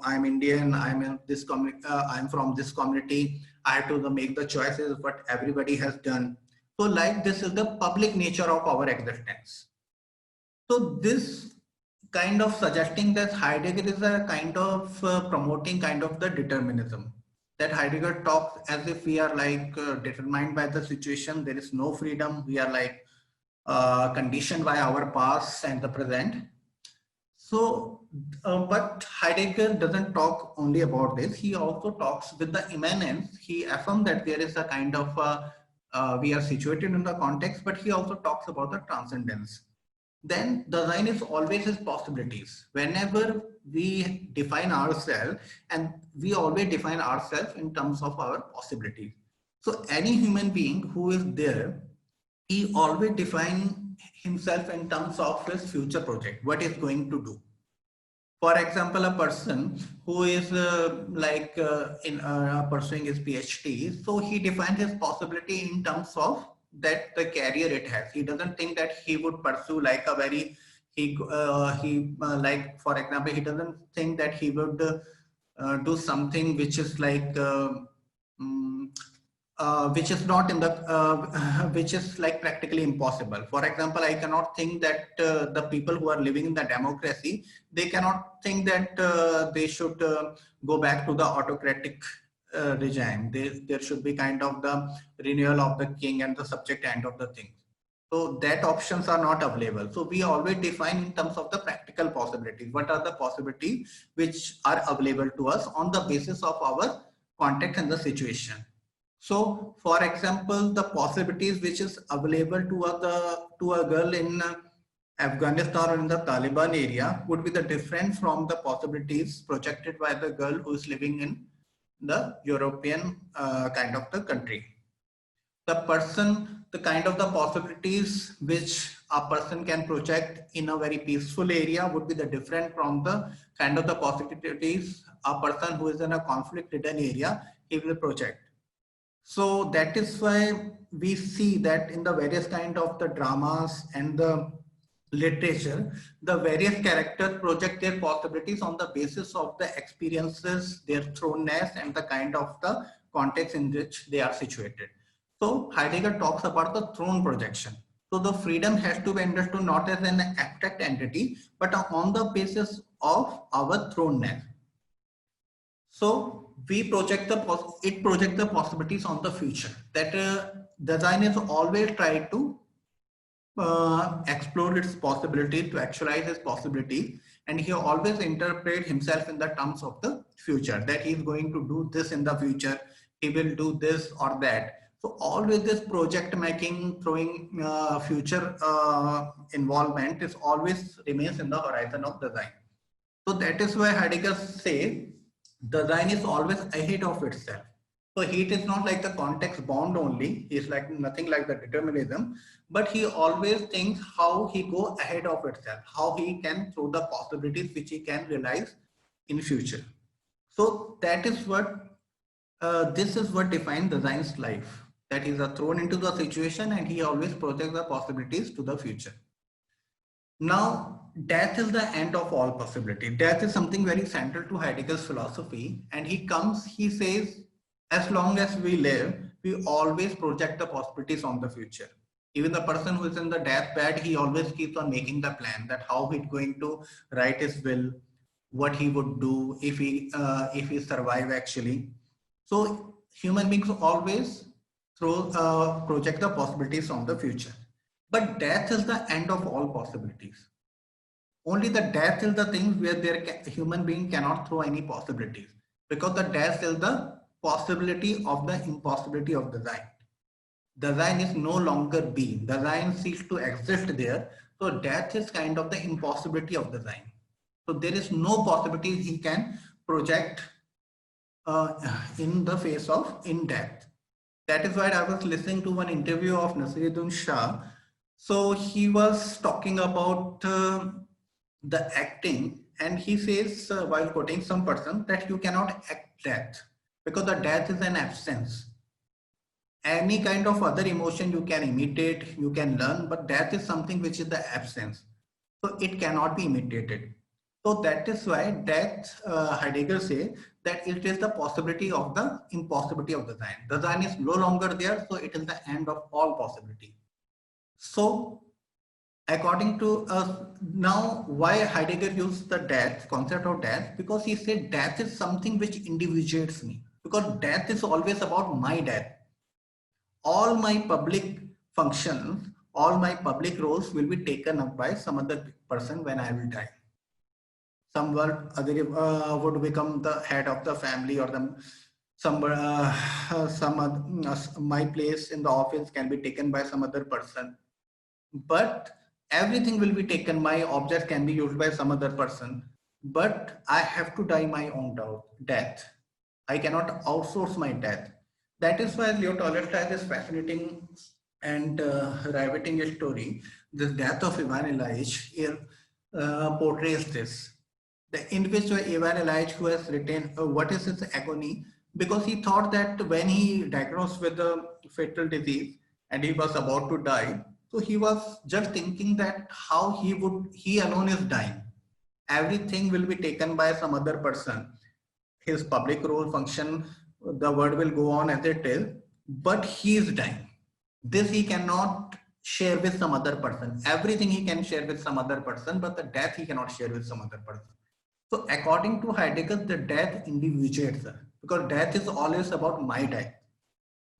I'm Indian. I'm in this community. I'm from this community. I have to make the choices what everybody has done. So like this is the public nature of our existence. So this kind of suggesting that Heidegger is a kind of promoting kind of the determinism, that Heidegger talks as if we are like determined by the situation. There is no freedom. We are like conditioned by our past and the present. So, but Heidegger doesn't talk only about this. He also talks with the immanence. He affirms that there is a kind of we are situated in the context, but he also talks about the transcendence. Then design is always his possibilities. Whenever we define ourselves, and we always define ourselves in terms of our possibilities. So any human being who is there, he always define himself in terms of his future project, what he's going to do. For example, a person who is pursuing his PhD, so he defines his possibility in terms of that the career it has. He doesn't think that he would pursue like a very like, for example, he doesn't think that he would do something which is like which is not in the which is like practically impossible. For example, I cannot think that the people who are living in the democracy, they cannot think that they should go back to the autocratic regime. There should be kind of the renewal of the king and the subject end of the thing. So that options are not available. So we always define in terms of the practical possibilities. What are the possibilities which are available to us on the basis of our context and the situation. So, for example, the possibilities which is available to a girl in Afghanistan or in the Taliban area would be the different from the possibilities projected by the girl who is living in the European kind of the country. The kind of the possibilities which a person can project in a very peaceful area would be the different from the kind of the possibilities a person who is in a conflict-ridden area he will project. So that is why we see that in the various kind of the dramas and the literature, the various characters project their possibilities on the basis of the experiences, their thrownness, and the kind of the context in which they are situated. So Heidegger talks about the throne projection. So the freedom has to be understood not as an abstract entity, but on the basis of our thrownness. So we project the possibilities on the future. That designers always try to explore its possibility, to actualize its possibility, and he always interpret himself in the terms of the future, that he is going to do this in the future, he will do this or that. So always this project making, throwing future involvement is always remains in the horizon of design. So that is why Heidegger says design is always ahead of itself. So he is not like the context bound only. He is like nothing like the determinism, but he always thinks how he go ahead of itself, how he can throw the possibilities which he can realize in future. So that is what this is what defines design's life. That is thrown into the situation and he always projects the possibilities to the future. Now, death is the end of all possibility. Death is something very central to Heidegger's philosophy. And he says, as long as we live, we always project the possibilities on the future. Even the person who is in the deathbed, he always keeps on making the plan that how he's going to write his will, what he would do if he survive actually. So human beings always project the possibilities on the future. But death is the end of all possibilities. Only the death is the thing where human being cannot throw any possibilities, because the death is the possibility of the impossibility of design. Design is no longer being. Design ceases to exist there. So death is kind of the impossibility of design. So there is no possibility he can project in the face of in depth. That is why I was listening to one interview of Nasiruddin Shah. So he was talking about the acting, and he says while quoting some person that you cannot act death because the death is an absence. Any kind of other emotion you can imitate, you can learn, but death is something which is the absence. So it cannot be imitated. So that is why death, Heidegger say that it is the possibility of the impossibility of the Sein. The Sein is no longer there, so it is the end of all possibility. So according to us, now why Heidegger used the death, concept of death? Because he said death is something which individuates me. Because death is always about my death. All my public functions, all my public roles will be taken up by some other person when I will die. Someone other would become the head of the family, or my place in the office can be taken by some other person. But everything will be taken. My object can be used by some other person. But I have to die my own death. I cannot outsource my death. That is why Leo Tolstoy is fascinating and riveting a story. The death of Ivan Ilyich here portrays this. The individual Ivan Ilyich, who has written what is his agony, because he thought that when he diagnosed with a fatal disease and he was about to die, so he was just thinking that how he alone is dying. Everything will be taken by some other person. His public role function, the world will go on as it is, but he is dying. This he cannot share with some other person. Everything he can share with some other person, but the death he cannot share with some other person. So according to Heidegger, the death individuates her, because death is always about my death.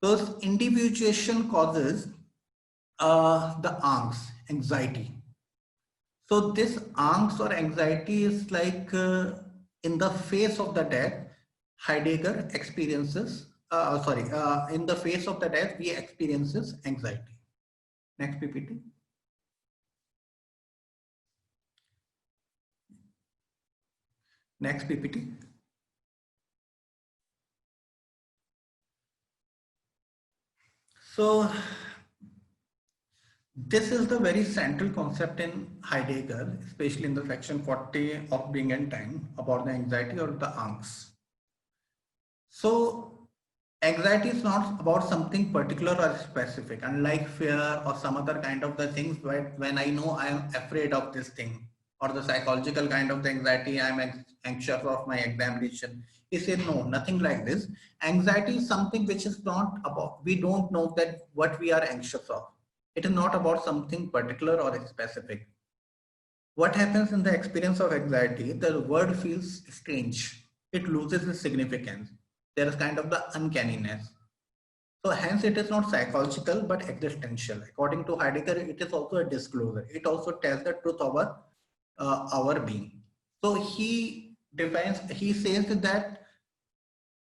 So individuation causes the angst, anxiety. So this angst or anxiety is like in the face of the death, Heidegger experiences, in the face of the death, we experiences anxiety. Next PPT. Next PPT. So this is the very central concept in Heidegger, especially in the section 40 of Being and Time, about the anxiety or the angst. So anxiety is not about something particular or specific, unlike fear or some other kind of the things. When I know I am afraid of this thing, or the psychological kind of the anxiety, I am anxious of my examination. He said, no, nothing like this. Anxiety is something which is not about, we don't know that what we are anxious of. It is not about something particular or specific. What happens in the experience of anxiety, the word feels strange. It loses its significance. There is kind of the uncanniness. So hence it is not psychological but existential. According to Heidegger, it is also a disclosure. It also tells the truth of our being. So he says that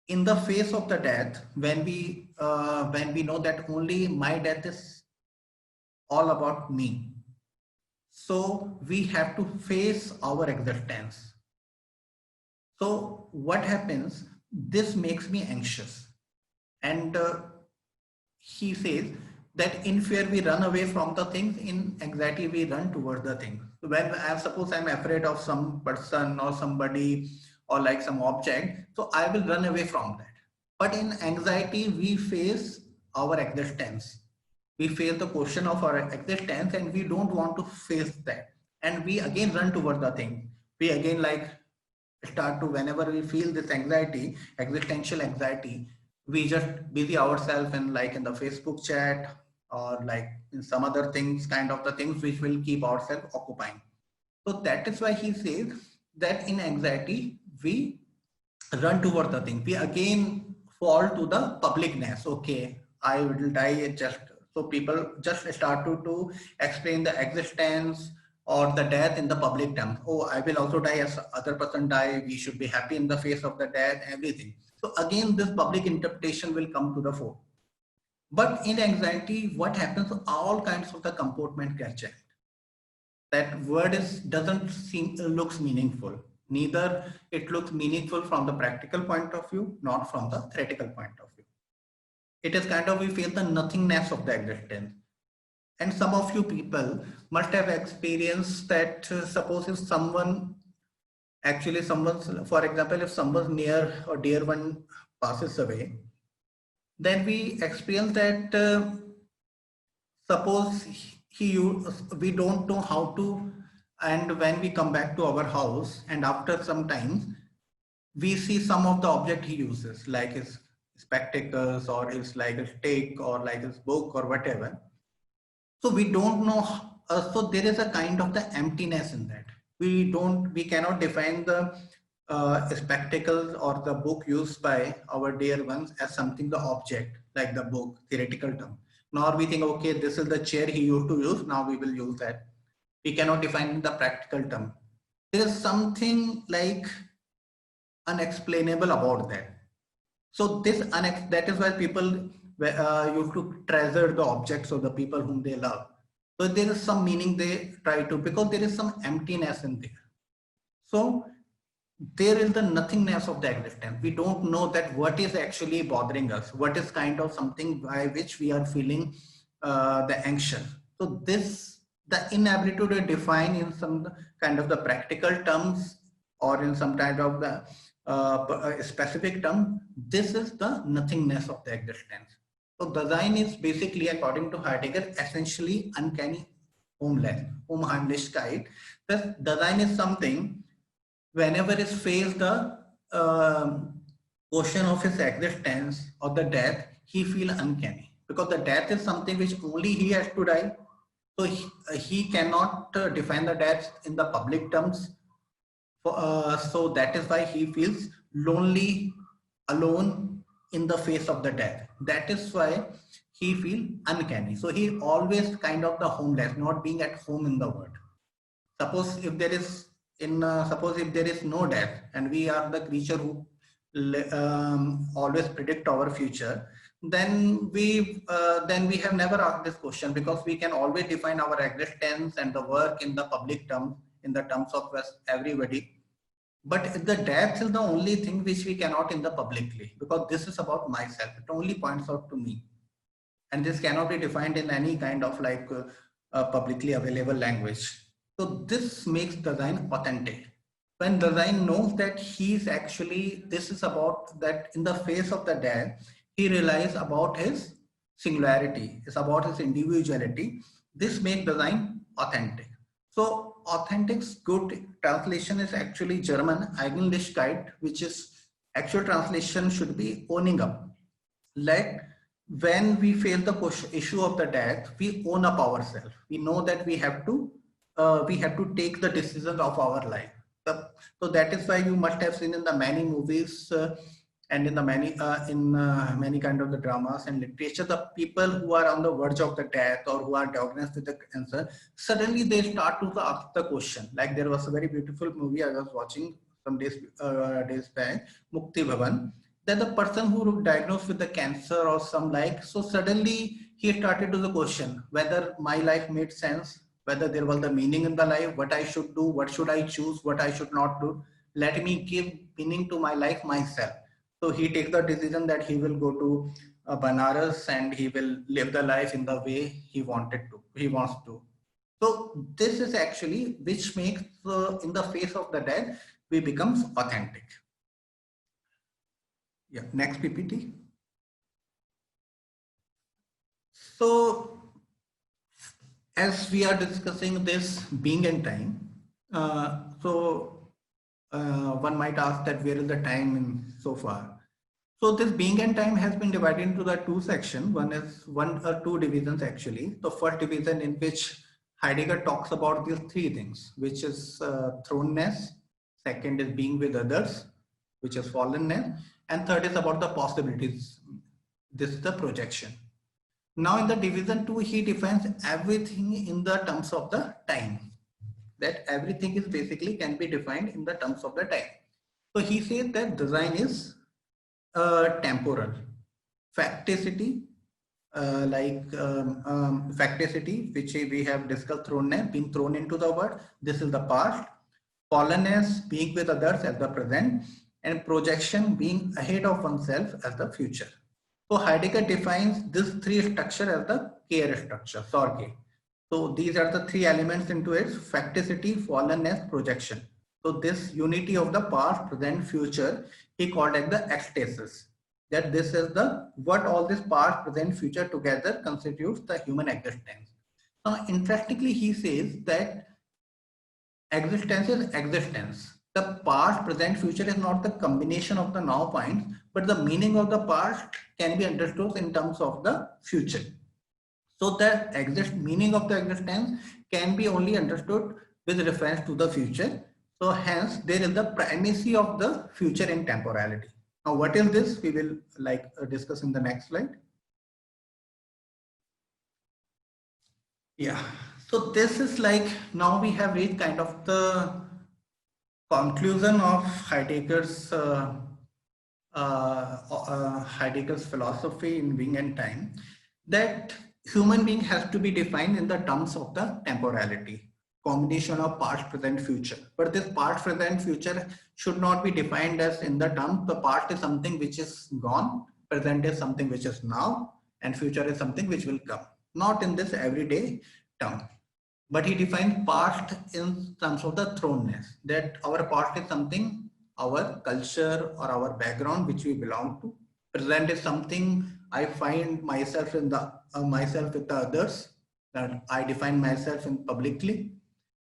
in the face of the death, when we know that only my death is all about me, so we have to face our existence. So what happens? This makes me anxious. And he says that in fear we run away from the things, in anxiety we run towards the things. So when I suppose I'm afraid of some person or somebody or like some object, so I will run away from that. But in anxiety we face our existence. We face the question of our existence and we don't want to face that. And we again run towards the thing. We again like start to, whenever we feel this anxiety, existential anxiety, we just busy ourselves in like in the Facebook chat or like in some other things, kind of the things which will keep ourselves occupying. So that is why he says that in anxiety we run toward the thing. We again fall to the publicness. Okay, I will die just so people just start to explain the existence or the death in the public terms. Oh, I will also die as other person die. We should be happy in the face of the death, everything. So again, this public interpretation will come to the fore. But in anxiety, what happens? All kinds of the comportment get checked. that word doesn't looks meaningful. Neither it looks meaningful from the practical point of view, nor from the theoretical point of view. It is kind of, we feel the nothingness of the existence. And some of you people must have experienced that, suppose if someone, for example, if someone's near or dear one passes away, then we experience that, suppose we don't know how to, and when we come back to our house and after some time, we see some of the object he uses, like his spectacles or his like a stick or like his book or whatever. So we don't know, so there is a kind of the emptiness in that. We cannot define the spectacles or the book used by our dear ones as something, the object, like the book, theoretical term. Nor we think, okay, this is the chair he used to use, now we will use that. We cannot define the practical term. There is something like unexplainable about that. So that is why people used to treasure the objects of the people whom they love. So there is some meaning they try to, because there is some emptiness in there. So there is the nothingness of the existence. We don't know that what is actually bothering us, what is kind of something by which we are feeling the anxious. So the inability to define in some kind of the practical terms or in some kind of the specific term, this is the nothingness of the existence. So Dasein is basically, according to Heidegger, essentially uncanny Unheimlichkeit. Thus, Dasein is something, whenever is faced the question of his existence or the death, he feel uncanny, because the death is something which only he has to die. So he cannot define the death in the public terms. So that is why he feels lonely, alone in the face of the death. That is why he feels uncanny. So he always kind of the homeless, not being at home in the world. Suppose if there is suppose if there is no death and we are the creature who always predict our future, then we have never asked this question, because we can always define our existence and the work in the public terms, in the terms of everybody. But the death is the only thing which we cannot in the publicly, because this is about myself. It only points out to me, and this cannot be defined in any kind of like publicly available language. So this makes Dasein authentic. When Dasein knows that he's actually, this is about that in the face of the death, he realizes about his singularity, it's about his individuality. This makes Dasein authentic. So authentic's good translation is actually German Eigenlichkeit, which is actual translation should be owning up. Like when we face the issue of the death, we own up ourselves. We know that we have to take the decisions of our life. So that is why you must have seen in the many movies and in the many kind of the dramas and literature, the people who are on the verge of the death or who are diagnosed with the cancer, suddenly they start to ask the question. Like there was a very beautiful movie I was watching some days back, Mukti Bhavan, that the person who diagnosed with the cancer or some like, so suddenly he started to the question whether my life made sense, whether there was the meaning in the life, what I should do, what should I choose, what I should not do. Let me give meaning to my life myself. So he takes the decision that he will go to Banaras and he will live the life in the way he wants to. So this is actually which makes in the face of the death, we becomes authentic. Yeah, next PPT. So as we are discussing this being and time, one might ask that where is the time in so far? So this being and time has been divided into the two sections. One is two divisions actually. The first division in which Heidegger talks about these three things, which is thrownness. Second is being with others, which is fallenness. And third is about the possibilities. This is the projection. Now in the division 2, he defines everything in the terms of the time. That everything is basically can be defined in the terms of the time. So he says that Dasein is temporal. Facticity facticity, which we have discussed, thrownness, being thrown into the world. This is the past. Fallenness, being with others, as the present, and projection, being ahead of oneself, as the future. So Heidegger defines this three structure as the care structure, Sorge. So these are the three elements into it: facticity, fallenness, projection. So this unity of the past, present, future, he called it the ecstasis. That this is the what all this past, present, future together constitutes the human existence. Now, interestingly, he says that existence is existence. The past, present, future is not the combination of the now points, but the meaning of the past can be understood in terms of the future. So the meaning of the existence can be only understood with reference to the future. So hence there is the primacy of the future in temporality. Now what is this? We will discuss in the next slide. Yeah. So this is now we have reached kind of the conclusion of Heidegger's philosophy in being and time, that human being has to be defined in the terms of the temporality, combination of past, present, future. But this past, present, future should not be defined as in the terms. The past is something which is gone, present is something which is now, and future is something which will come. Not in this everyday term. But he defines past in terms of the thrownness, that our past is something, our culture or our background which we belong to. Present is something I find myself in the myself with the others, that I define myself in publicly.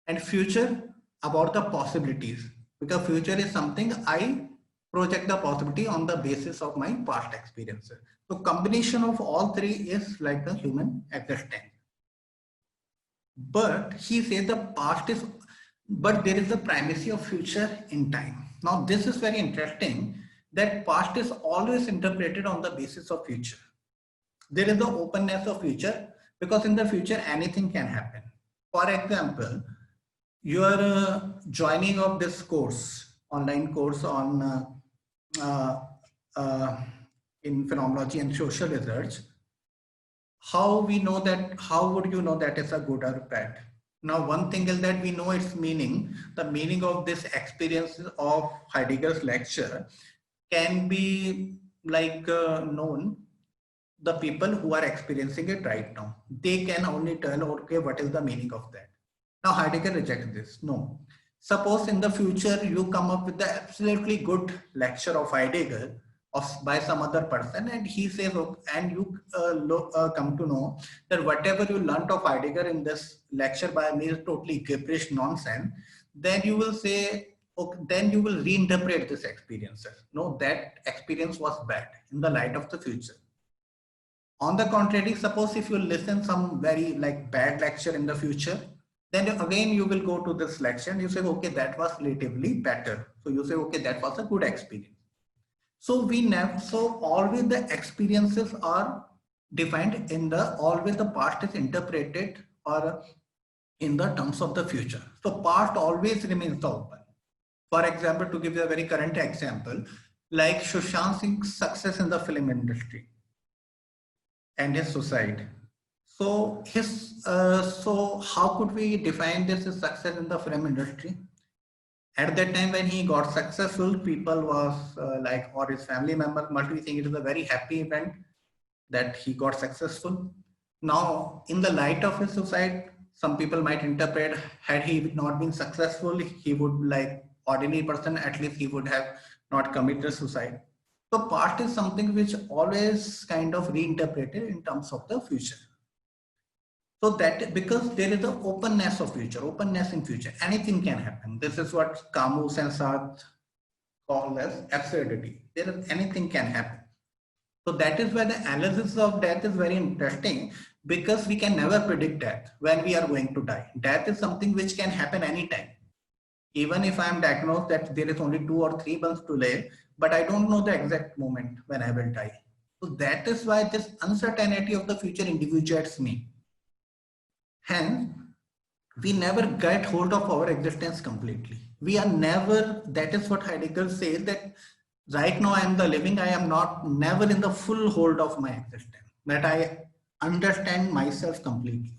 And future about the possibilities, because future is something I project the possibility on the basis of my past experiences. So combination of all three is like the human existence. But he says the past is, but there is a primacy of future in time. Now this is very interesting, that past is always interpreted on the basis of future. There is the openness of future, because in the future anything can happen. For example, you are joining of this course, online course on in Phenomenology and Social Research. How we know that, how would you know that it's a good or bad? Now, one thing is that we know its meaning. The meaning of this experience of Heidegger's lecture can be known. The people who are experiencing it right now, they can only tell, okay, what is the meaning of that? Now, Heidegger rejects this. No. Suppose in the future you come up with the absolutely good lecture of Heidegger by some other person, and he says, and you come to know that whatever you learnt of Heidegger in this lecture by me is totally gibberish nonsense, then you will say, okay, then you will reinterpret this experience. No, that experience was bad in the light of the future. On the contrary, suppose if you listen some very bad lecture in the future, then again you will go to this lecture and you say, okay, that was relatively better. So you say, okay, that was a good experience. So always the experiences are defined in always the past is interpreted or in the terms of the future. So past always remains open. For example, to give you a very current example, like Sushant Singh's success in the film industry and his suicide. So so how could we define this as success in the film industry? At that time when he got successful, people was or his family members must be saying it is a very happy event that he got successful. Now, in the light of his suicide, some people might interpret, had he not been successful, he would ordinary person, at least he would have not committed suicide. So past is something which always kind of reinterpreted in terms of the future. So that because there is an openness of future, openness in future, anything can happen. This is what Camus and Sartre call as absurdity. There is anything can happen. So that is why the analysis of death is very interesting, because we can never predict death when we are going to die. Death is something which can happen anytime. Even if I am diagnosed that there is only 2 or 3 months to live, but I don't know the exact moment when I will die. So that is why this uncertainty of the future individuates me. Hence, we never get hold of our existence completely. We are never, that is what Heidegger says, that right now I am the living, I am never in the full hold of my existence. That understand myself completely.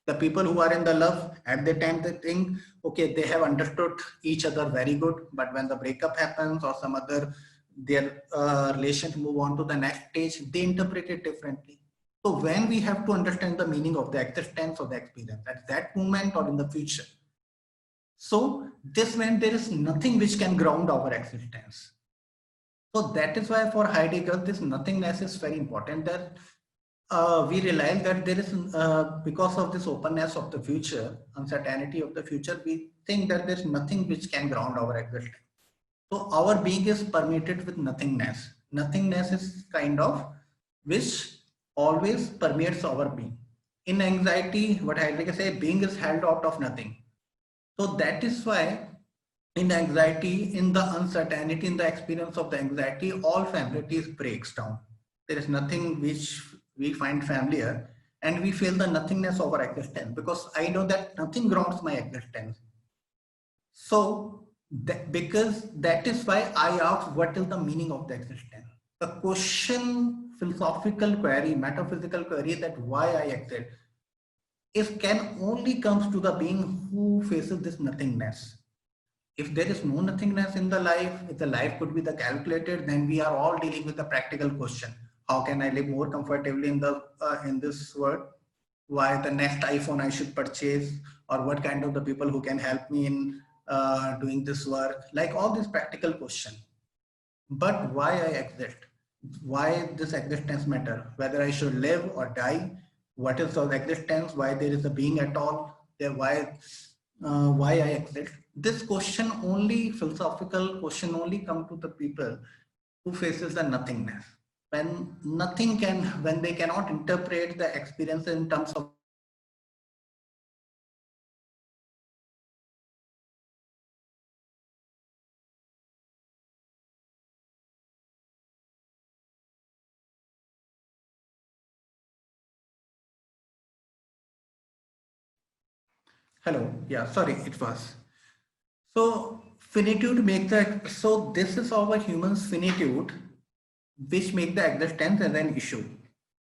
The people who are in the love, at the time they think, okay, they have understood each other very good, but when the breakup happens or some other, their relations move on to the next stage, they interpret it differently. So when we have to understand the meaning of the existence of the experience at that moment or in the future, so this meant there is nothing which can ground our existence. So that is why for Heidegger, this nothingness is very important, that we realize that there is, because of this openness of the future, uncertainty of the future, we think that there's nothing which can ground our existence. So our being is permeated with nothingness. Nothingness is kind of which always permeates our being. In anxiety, what Heidegger say, being is held out of nothing. So that is why in anxiety, in the uncertainty, in the experience of the anxiety, all familiarity breaks down. There is nothing which we find familiar, and we feel the nothingness of our existence, because I know that nothing grounds my existence. So because that is why I asked what is the meaning of the existence. The question, philosophical query, metaphysical query, that why I exist, it can only comes to the being who faces this nothingness. If there is no nothingness in the life, if the life could be the calculated, then we are all dealing with the practical question: how can I live more comfortably in this world? Why the next iPhone I should purchase, or what kind of the people who can help me in doing this work? Like all these practical questions. But why I exist? Why this existence matter? Whether I should live or die? What is our existence? Why there is a being at all? There, why I exist? This question only, philosophical question only come to the people who faces the nothingness. When nothing can, when they cannot interpret the experience in terms of hello, yeah, sorry, it was. So finitude make the, so this is our humans finitude, which make the existence as an issue.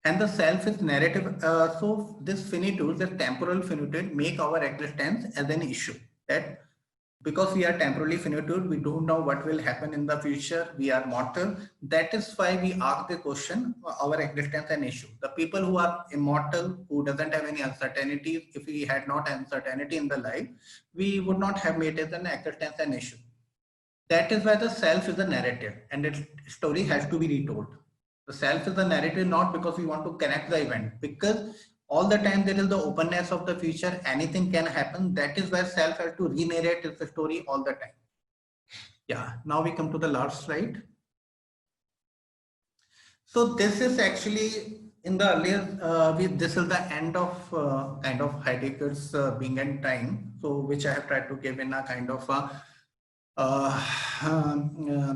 And the self is narrative. So this finitude, the temporal finitude, make our existence as an issue. That because we are temporally finitude, we don't know what will happen in the future. We are mortal. That is why we ask the question, our existence an issue. The people who are immortal, who doesn't have any uncertainty, if we had not uncertainty in the life, we would not have made it an existence an issue. That is why the self is a narrative, and its story has to be retold. The self is a narrative not because we want to connect the event, because all the time there is the openness of the future, anything can happen. That is why self has to re-narrate its story all the time. Yeah, now we come to the last slide. So this is actually in the earlier, this is the end of kind of Heidegger's being and time, so which I have tried to give in a kind of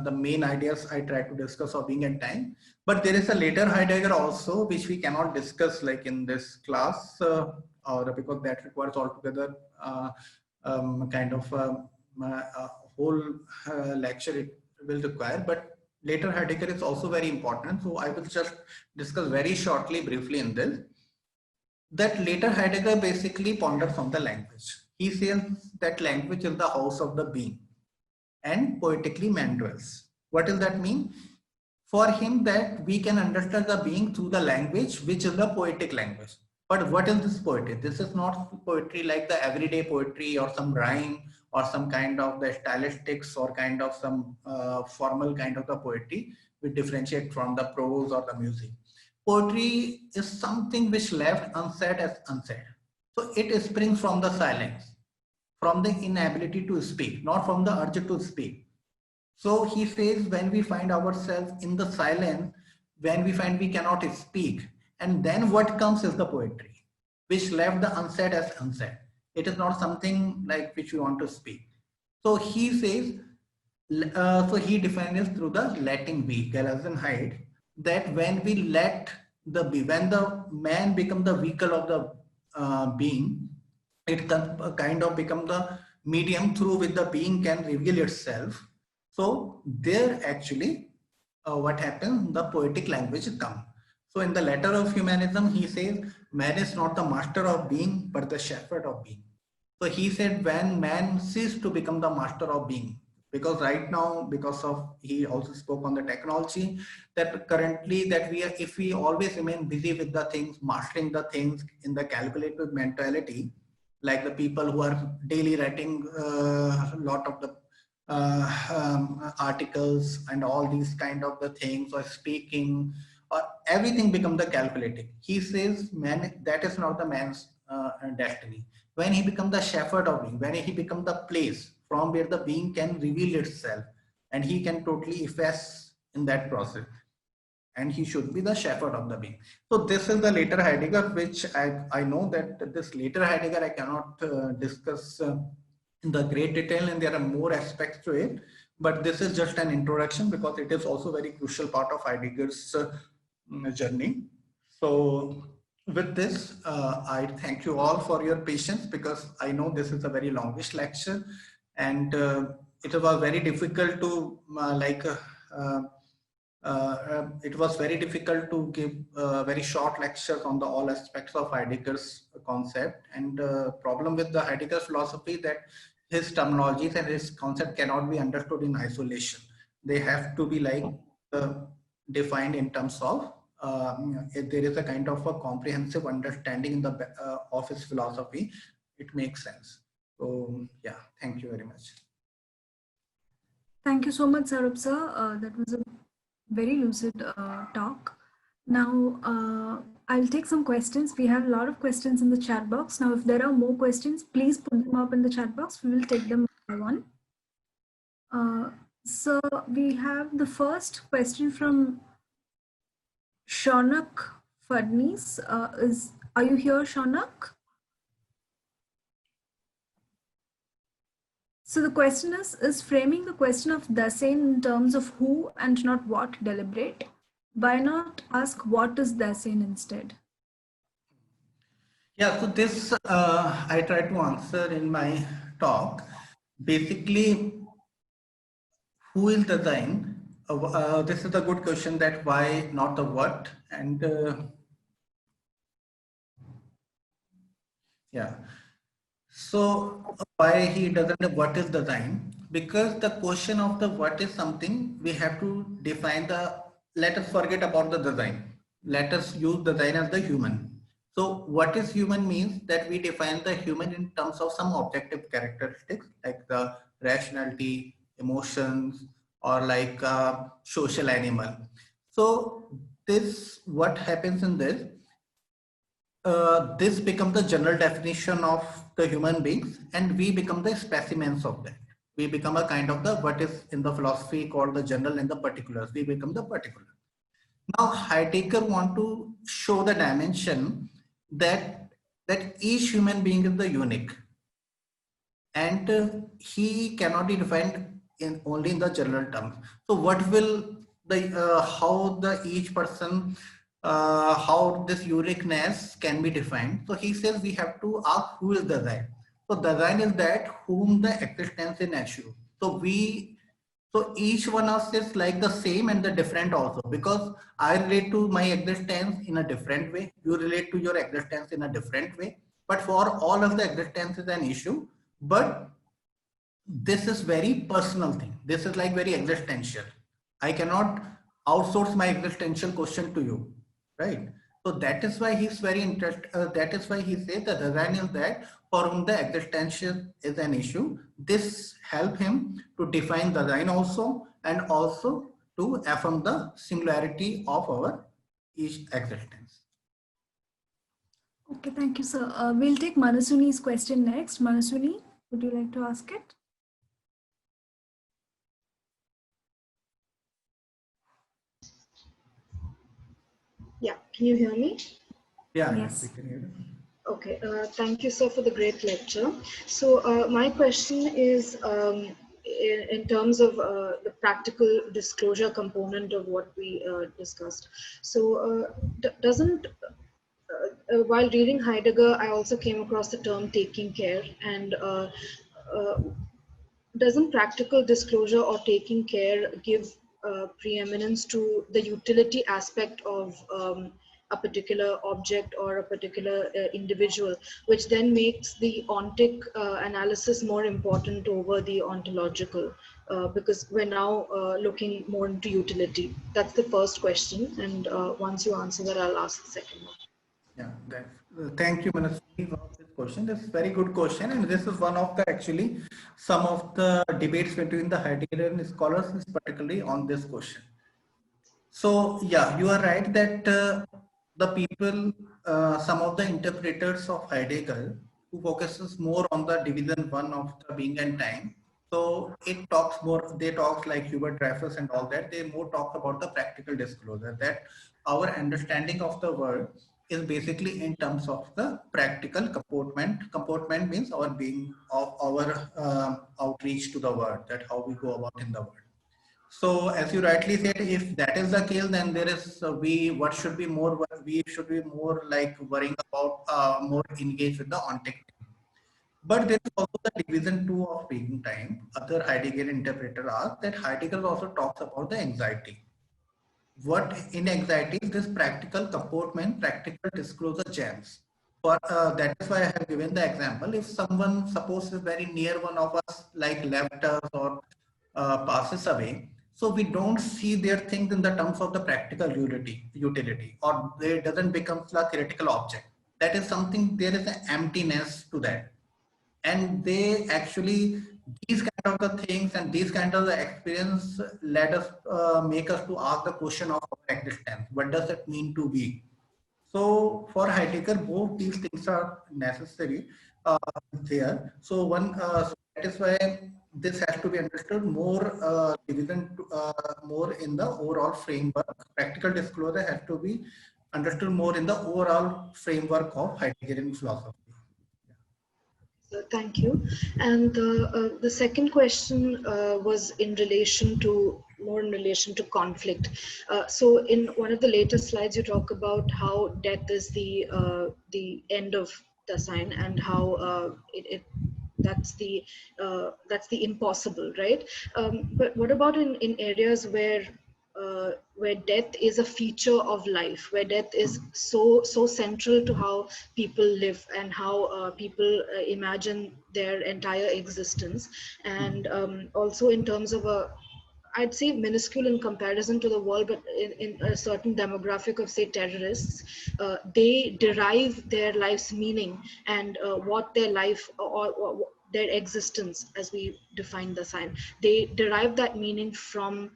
the main ideas I try to discuss of being and time. But there is a later Heidegger also, which we cannot discuss like in this class, or because that requires altogether kind of a whole lecture it will require. But later Heidegger is also very important. So I will just discuss very shortly, briefly in this. That later Heidegger basically ponders on the language. He says that language is the house of the being, and poetically man dwells. What does that mean? For him, that we can understand the being through the language, which is the poetic language. But what is this poetry? This is not poetry like the everyday poetry or some rhyme or some kind of the stylistics or kind of some formal kind of the poetry. We differentiate from the prose or the music. Poetry is something which left unsaid as unsaid. So it springs from the silence, from the inability to speak, not from the urge to speak. So he says when we find ourselves in the silence, when we find we cannot speak, and then what comes is the poetry, which left the unsaid as unsaid. It is not something like which we want to speak. So he says, so he defines it through the letting be, Gadamer, that when we let the be, when the man becomes the vehicle of the being, it kind of become the medium through which the being can reveal itself. So there actually what happens, the poetic language come. So in the letter of humanism, he says, man is not the master of being, but the shepherd of being. So he said, when man ceased to become the master of being, because right now, because of, he also spoke on the technology, that currently that we are, if we always remain busy with the things, mastering the things in the calculative mentality, like the people who are daily writing a lot of the articles and all these kind of the things, or speaking, or everything become the calculating. He says, man, that is not the man's destiny. When he becomes the shepherd of being, when he becomes the place from where the being can reveal itself, and he can totally efface in that process, and he should be the shepherd of the being. So this is the later Heidegger, which I know that this later Heidegger I cannot discuss in the great detail, and there are more aspects to it, but this is just an introduction because it is also very crucial part of Heidegger's journey. So with this, I thank you all for your patience, because I know this is a very longish lecture, and it was very difficult to it was very difficult to give very short lectures on the all aspects of Heidegger's concept. And the problem with the Heidegger philosophy that his terminologies and his concept cannot be understood in isolation. They have to be like defined in terms of if there is a kind of a comprehensive understanding in the of his philosophy, it makes sense. So yeah, thank you very much. Thank you so much, Saurabh sir. That was a very lucid talk. Now, I'll take some questions. We have a lot of questions in the chat box. Now, if there are more questions, please put them up in the chat box. We will take them one by one. So we have the first question from Shaunak Fadnis. Are you here, Shaunak? So the question is framing the question of Dasein in terms of who and not what deliberate? Why not ask what is Dasein instead? Yeah, so this I try to answer in my talk. Basically, who is Dasein? This is a good question, that why not the what, and yeah. So why he doesn't know what is design? Because the question of the what is something we have to define the, let us forget about the design. Let us use design as the human. So what is human means that we define the human in terms of some objective characteristics like the rationality, emotions, or like social animal. So this, what happens in this becomes the general definition of the human beings, and we become the specimens of that. We become a kind of the, what is in the philosophy called the general and the particulars. We become the particular. Now Heidegger want to show the dimension that each human being is the unique, and he cannot be defined in only in the general terms. So what will the how the each person how this uniqueness can be defined? So he says we have to ask who is Dasein. So Dasein is that whom the existence in issue. So each one of us is like the same and the different also, because I relate to my existence in a different way. You relate to your existence in a different way. But for all of the existence is an issue. But this is very personal thing. This is like very existential. I cannot outsource my existential question to you, right? So that is why he's very interested. That is why he says the design is that for whom the existential is an issue. This help him to define the design also, and also to affirm the singularity of our each existence. Okay, thank you, sir. We'll take Manasuni's question next. Manasuni, would you like to ask it? Yeah, can you hear me? Yeah, yes, we can hear you. Okay, thank you, sir, for the great lecture. So my question is in terms of the practical disclosure component of what we discussed. So doesn't, while reading Heidegger, I also came across the term taking care, and doesn't practical disclosure or taking care give preeminence to the utility aspect of a particular object or a particular individual, which then makes the ontic analysis more important over the ontological, because we're now looking more into utility. That's the first question, and once you answer that, I'll ask the second one. Yeah, thank you, Manasvi, for this question. This is a very good question, and this is one of the actually some of the debates between the Heideggerian scholars is particularly on this question. So yeah, you are right that the people, some of the interpreters of Heidegger, who focuses more on the division one of the being and time. So it talks more, they talk like Hubert Dreyfus and all that, they more talk about the practical disclosure, that our understanding of the world is basically in terms of the practical comportment. Comportment means our being, of our outreach to the world, that how we go about in the world. So as you rightly said, if that is the case, then there is what should be more, we should be more like worrying about more engaged with the ontic. But there is also the division two of being time. Other Heidegger interpreter asked that Heidegger also talks about the anxiety. What in anxiety is this practical comportment, practical disclosure jams. But that is why I have given the example. If someone, suppose is very near one of us, like left us or passes away, so we don't see their things in the terms of the practical utility, or they doesn't become a theoretical object. That is something, there is an emptiness to that. And they actually, these kind of the things and these kind of the experience let us make us to ask the question of our existence. What does it mean to be? So for Heidegger, both these things are necessary there. So so that is why this has to be understood more division more in the overall framework. Practical disclosure has to be understood more in the overall framework of Heideggerian philosophy. Thank you. And the second question was in relation to conflict. So in one of the later slides, you talk about how death is the end of the sign, and how that's the impossible, right? But what about in areas where death is a feature of life, where death is so central to how people live and how people imagine their entire existence, and also in terms of I'd say minuscule in comparison to the world, but in a certain demographic of, say, terrorists, they derive their life's meaning and what their life or their existence, as we define the sign, they derive that meaning from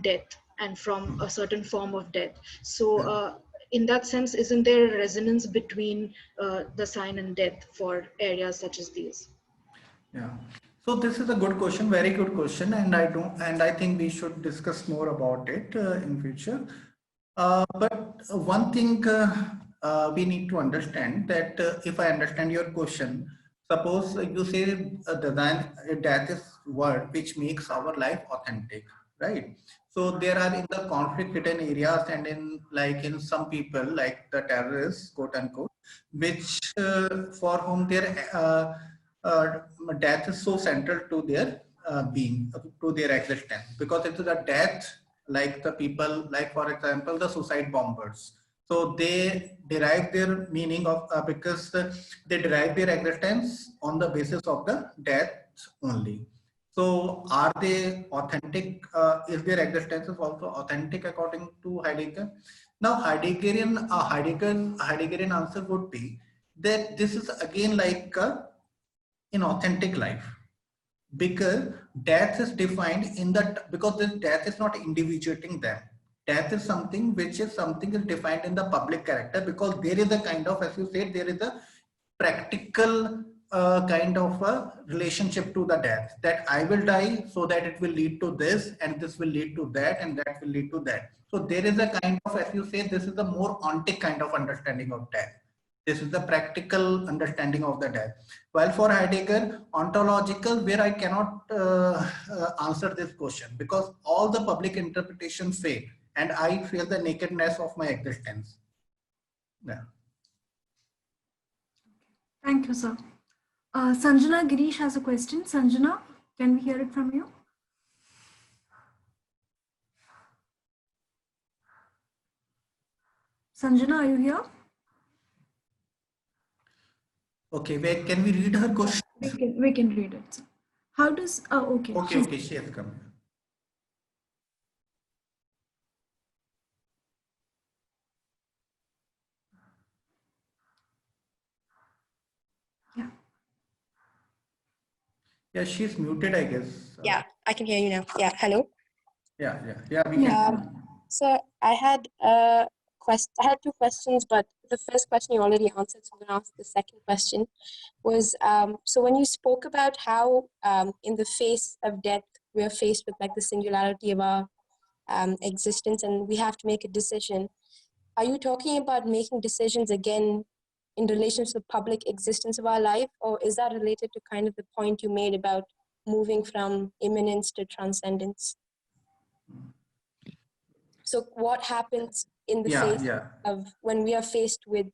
death and from a certain form of death. So in that sense, isn't there a resonance between the sign and death for areas such as these? Yeah. So this is a good question, very good question, and I think we should discuss more about it in future. But one thing we need to understand that if I understand your question, suppose you say death is word which makes our life authentic, right? So there are in the conflict ridden areas and in some people like the terrorists, quote unquote, which for whom their death is so central to their being, to their existence, because it is a death, like the people, like for example, the suicide bombers. So they derive their meaning of, because they derive their existence on the basis of the death only. So are they authentic? Is their existence also authentic according to Heidegger? Now Heideggerian answer would be that this is again like in authentic life, because death is defined in that, because this death is not individuating them. Death is something which is defined in the public character, because there is a kind of, as you said, there is a practical kind of a relationship to the death, that I will die so that it will lead to this, and this will lead to that, and that will lead to that. So there is a kind of, as you say, this is a more ontic kind of understanding of death. This is the practical understanding of the death. While for Heidegger, ontological, where I cannot answer this question, because all the public interpretations fade, and I feel the nakedness of my existence. Yeah. Thank you, sir. Sanjana Girish has a question. Sanjana, can we hear it from you? Sanjana, are you here? Okay, wait, can we read her question? We can read it. How does, okay. Okay, she has come. Yeah. Yeah, she's muted, I guess. Yeah, I can hear you now. Yeah, hello. Yeah, we can. So I had two questions, but the first question you already answered, so I'm going to ask the second question. Was so when you spoke about how in the face of death we are faced with like the singularity of our existence and we have to make a decision. Are you talking about making decisions again in relation to the public existence of our life, or is that related to kind of the point you made about moving from immanence to transcendence? So what happens in the face of when we are faced with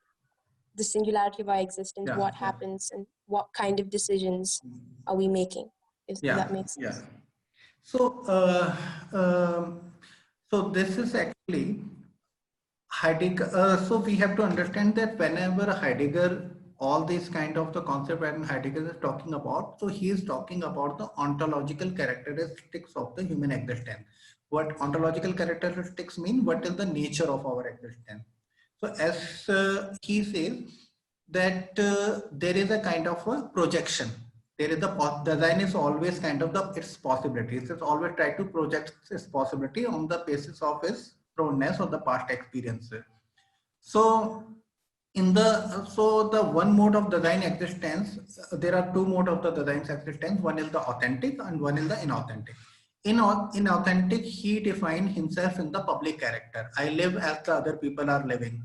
the singularity of our existence, what happens and what kind of decisions are we making, if that makes sense? So, so this is actually Heidegger. So we have to understand that whenever Heidegger, all these kind of the concept when Heidegger is talking about, so he is talking about the ontological characteristics of the human existence. What ontological characteristics mean? What is the nature of our existence? So as he says that there is a kind of a projection. There is a design is always kind of its possibilities. It's always try to project its possibility on the basis of its proneness or the past experiences. So in the one mode of design existence, there are two modes of the design existence. One is the authentic and one is the inauthentic. In authentic, he defined himself in the public character. I live as the other people are living.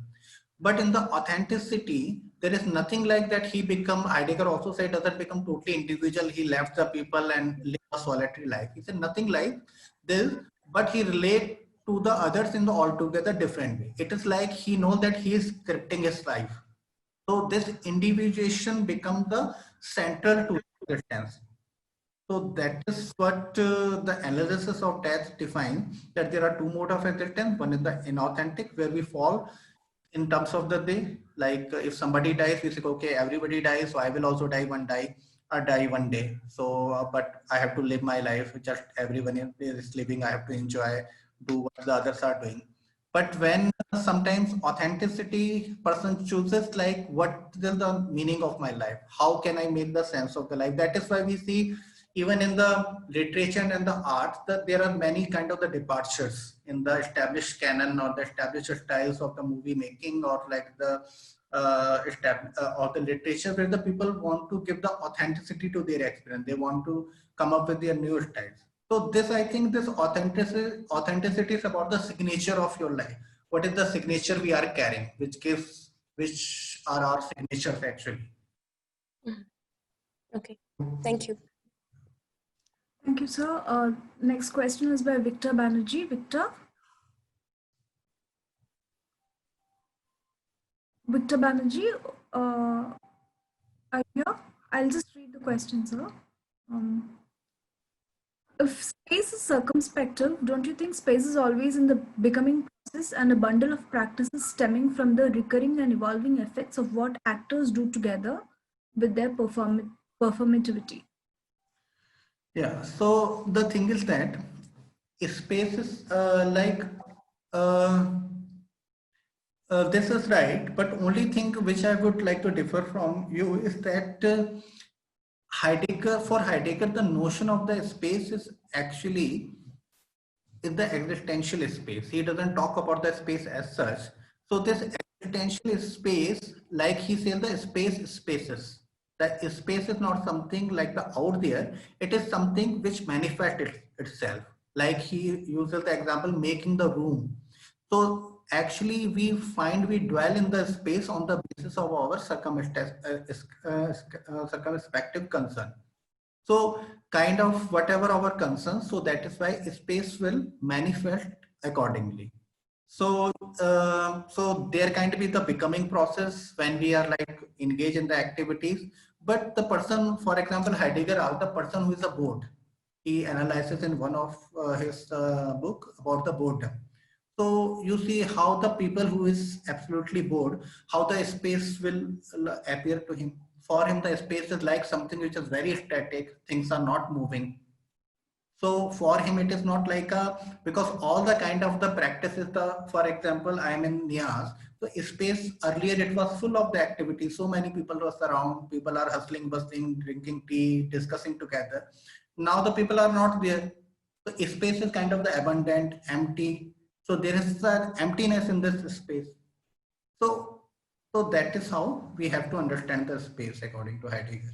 But in the authenticity, there is nothing like that. He become, Heidegger also said, doesn't become totally individual. He left the people and live a solitary life. He said nothing like this, but he relate to the others in the altogether different way. It is like he knows that he is scripting his life. So this individuation becomes the central to existence. So that is what the analysis of death defines, that there are two modes of existence. One is the inauthentic, where we fall in terms of the day. Like if somebody dies, we say, okay, everybody dies, so I will also die one day. So, but I have to live my life. Just everyone is living. I have to enjoy, do what the others are doing. But when sometimes authenticity person chooses, like, what is the meaning of my life? How can I make the sense of the life? That is why we see even in the literature and the art that there are many kind of the departures in the established canon or the established styles of the movie making, or like the or the literature, where the people want to give the authenticity to their experience. They want to come up with their new styles. So this, I think this authenticity is about the signature of your life. What is the signature we are carrying, which are our signatures actually. Okay, thank you. Thank you, sir. Next question is by Victor Banerjee. Victor? Victor Banerjee, are you here? I'll just read the question, sir. If space is circumspective, don't you think space is always in the becoming process and a bundle of practices stemming from the recurring and evolving effects of what actors do together with their performativity? Yeah, so the thing is that space is this is right, but only thing which I would like to differ from you is that for Heidegger, the notion of the space is actually the existential space. He doesn't talk about the space as such. So this existential space, like he said, the spaces. The space is not something like the out there. It is something which manifests itself. Like he uses the example, making the room. So actually we dwell in the space on the basis of our circumspective concern. So kind of whatever our concerns, so that is why space will manifest accordingly. So so there kind of be the becoming process when we are like engaged in the activities. But the person, for example, Heidegger, the person who is bored, he analyzes in one of his book about the boredom. So you see how the people who is absolutely bored, how the space will appear to him. For him, the space is like something which is very static, things are not moving. So for him, it is not like because all the kind of the practices, for example, I am in NIAS, so space earlier it was full of the activity. So many people were around, people are hustling, bustling, drinking tea, discussing together. Now the people are not there. So space is kind of the abundant, empty. So there is an emptiness in this space. So, so that is how we have to understand the space according to Heidegger.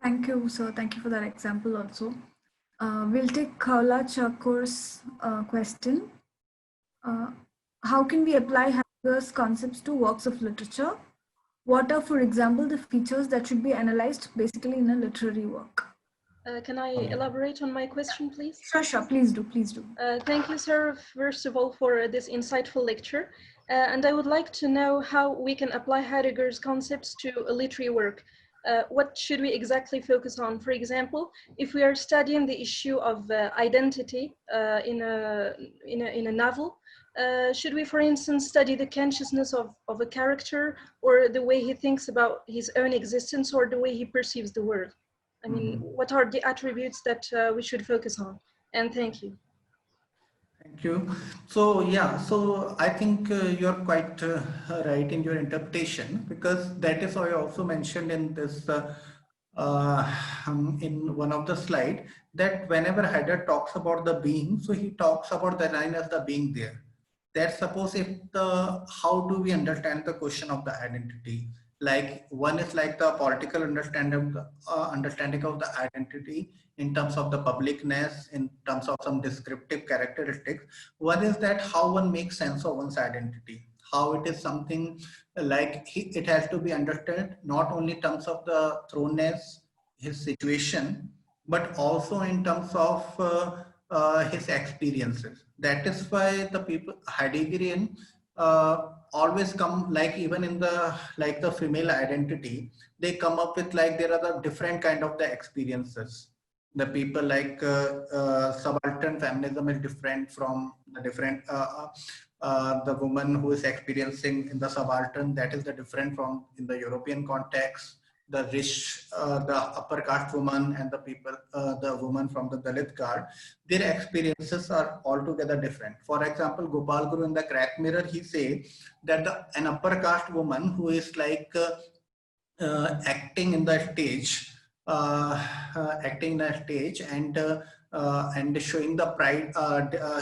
Thank you, sir. Thank you for that example also. We'll take Kaula Chakur's question. How can we apply Heidegger's concepts to works of literature? What are, for example, the features that should be analyzed basically in a literary work? Can I elaborate on my question, please? Sure, please do, please do. Thank you, sir, first of all, for this insightful lecture. And I would like to know how we can apply Heidegger's concepts to a literary work. What should we exactly focus on? For example, if we are studying the issue of identity in a novel, should we, for instance, study the consciousness of a character, or the way he thinks about his own existence, or the way he perceives the world? I mean, what are the attributes that we should focus on? And thank you. Thank you. So yeah, so I think you're quite right in your interpretation, because that is why I also mentioned in this in one of the slide, that whenever Heidegger talks about the being, so he talks about the line as the being there. That suppose if how do we understand the question of the identity? Like one is like the political understanding of the identity in terms of the publicness, in terms of some descriptive characteristics. One is that how one makes sense of one's identity, how it is something like it has to be understood not only in terms of the thrownness, his situation, but also in terms of his experiences. That is why the people Heideggerian always come, like even in the female identity, they come up with like there are the different kind of the experiences. The people like subaltern feminism is different from the different the woman who is experiencing in the subaltern, that is the different from in the European context. The rich, the upper caste woman, and the people, the woman from the Dalit caste, their experiences are altogether different. For example, Gopal Guru in the Crack Mirror, he say that an upper caste woman who is like acting in the stage, and showing the pride,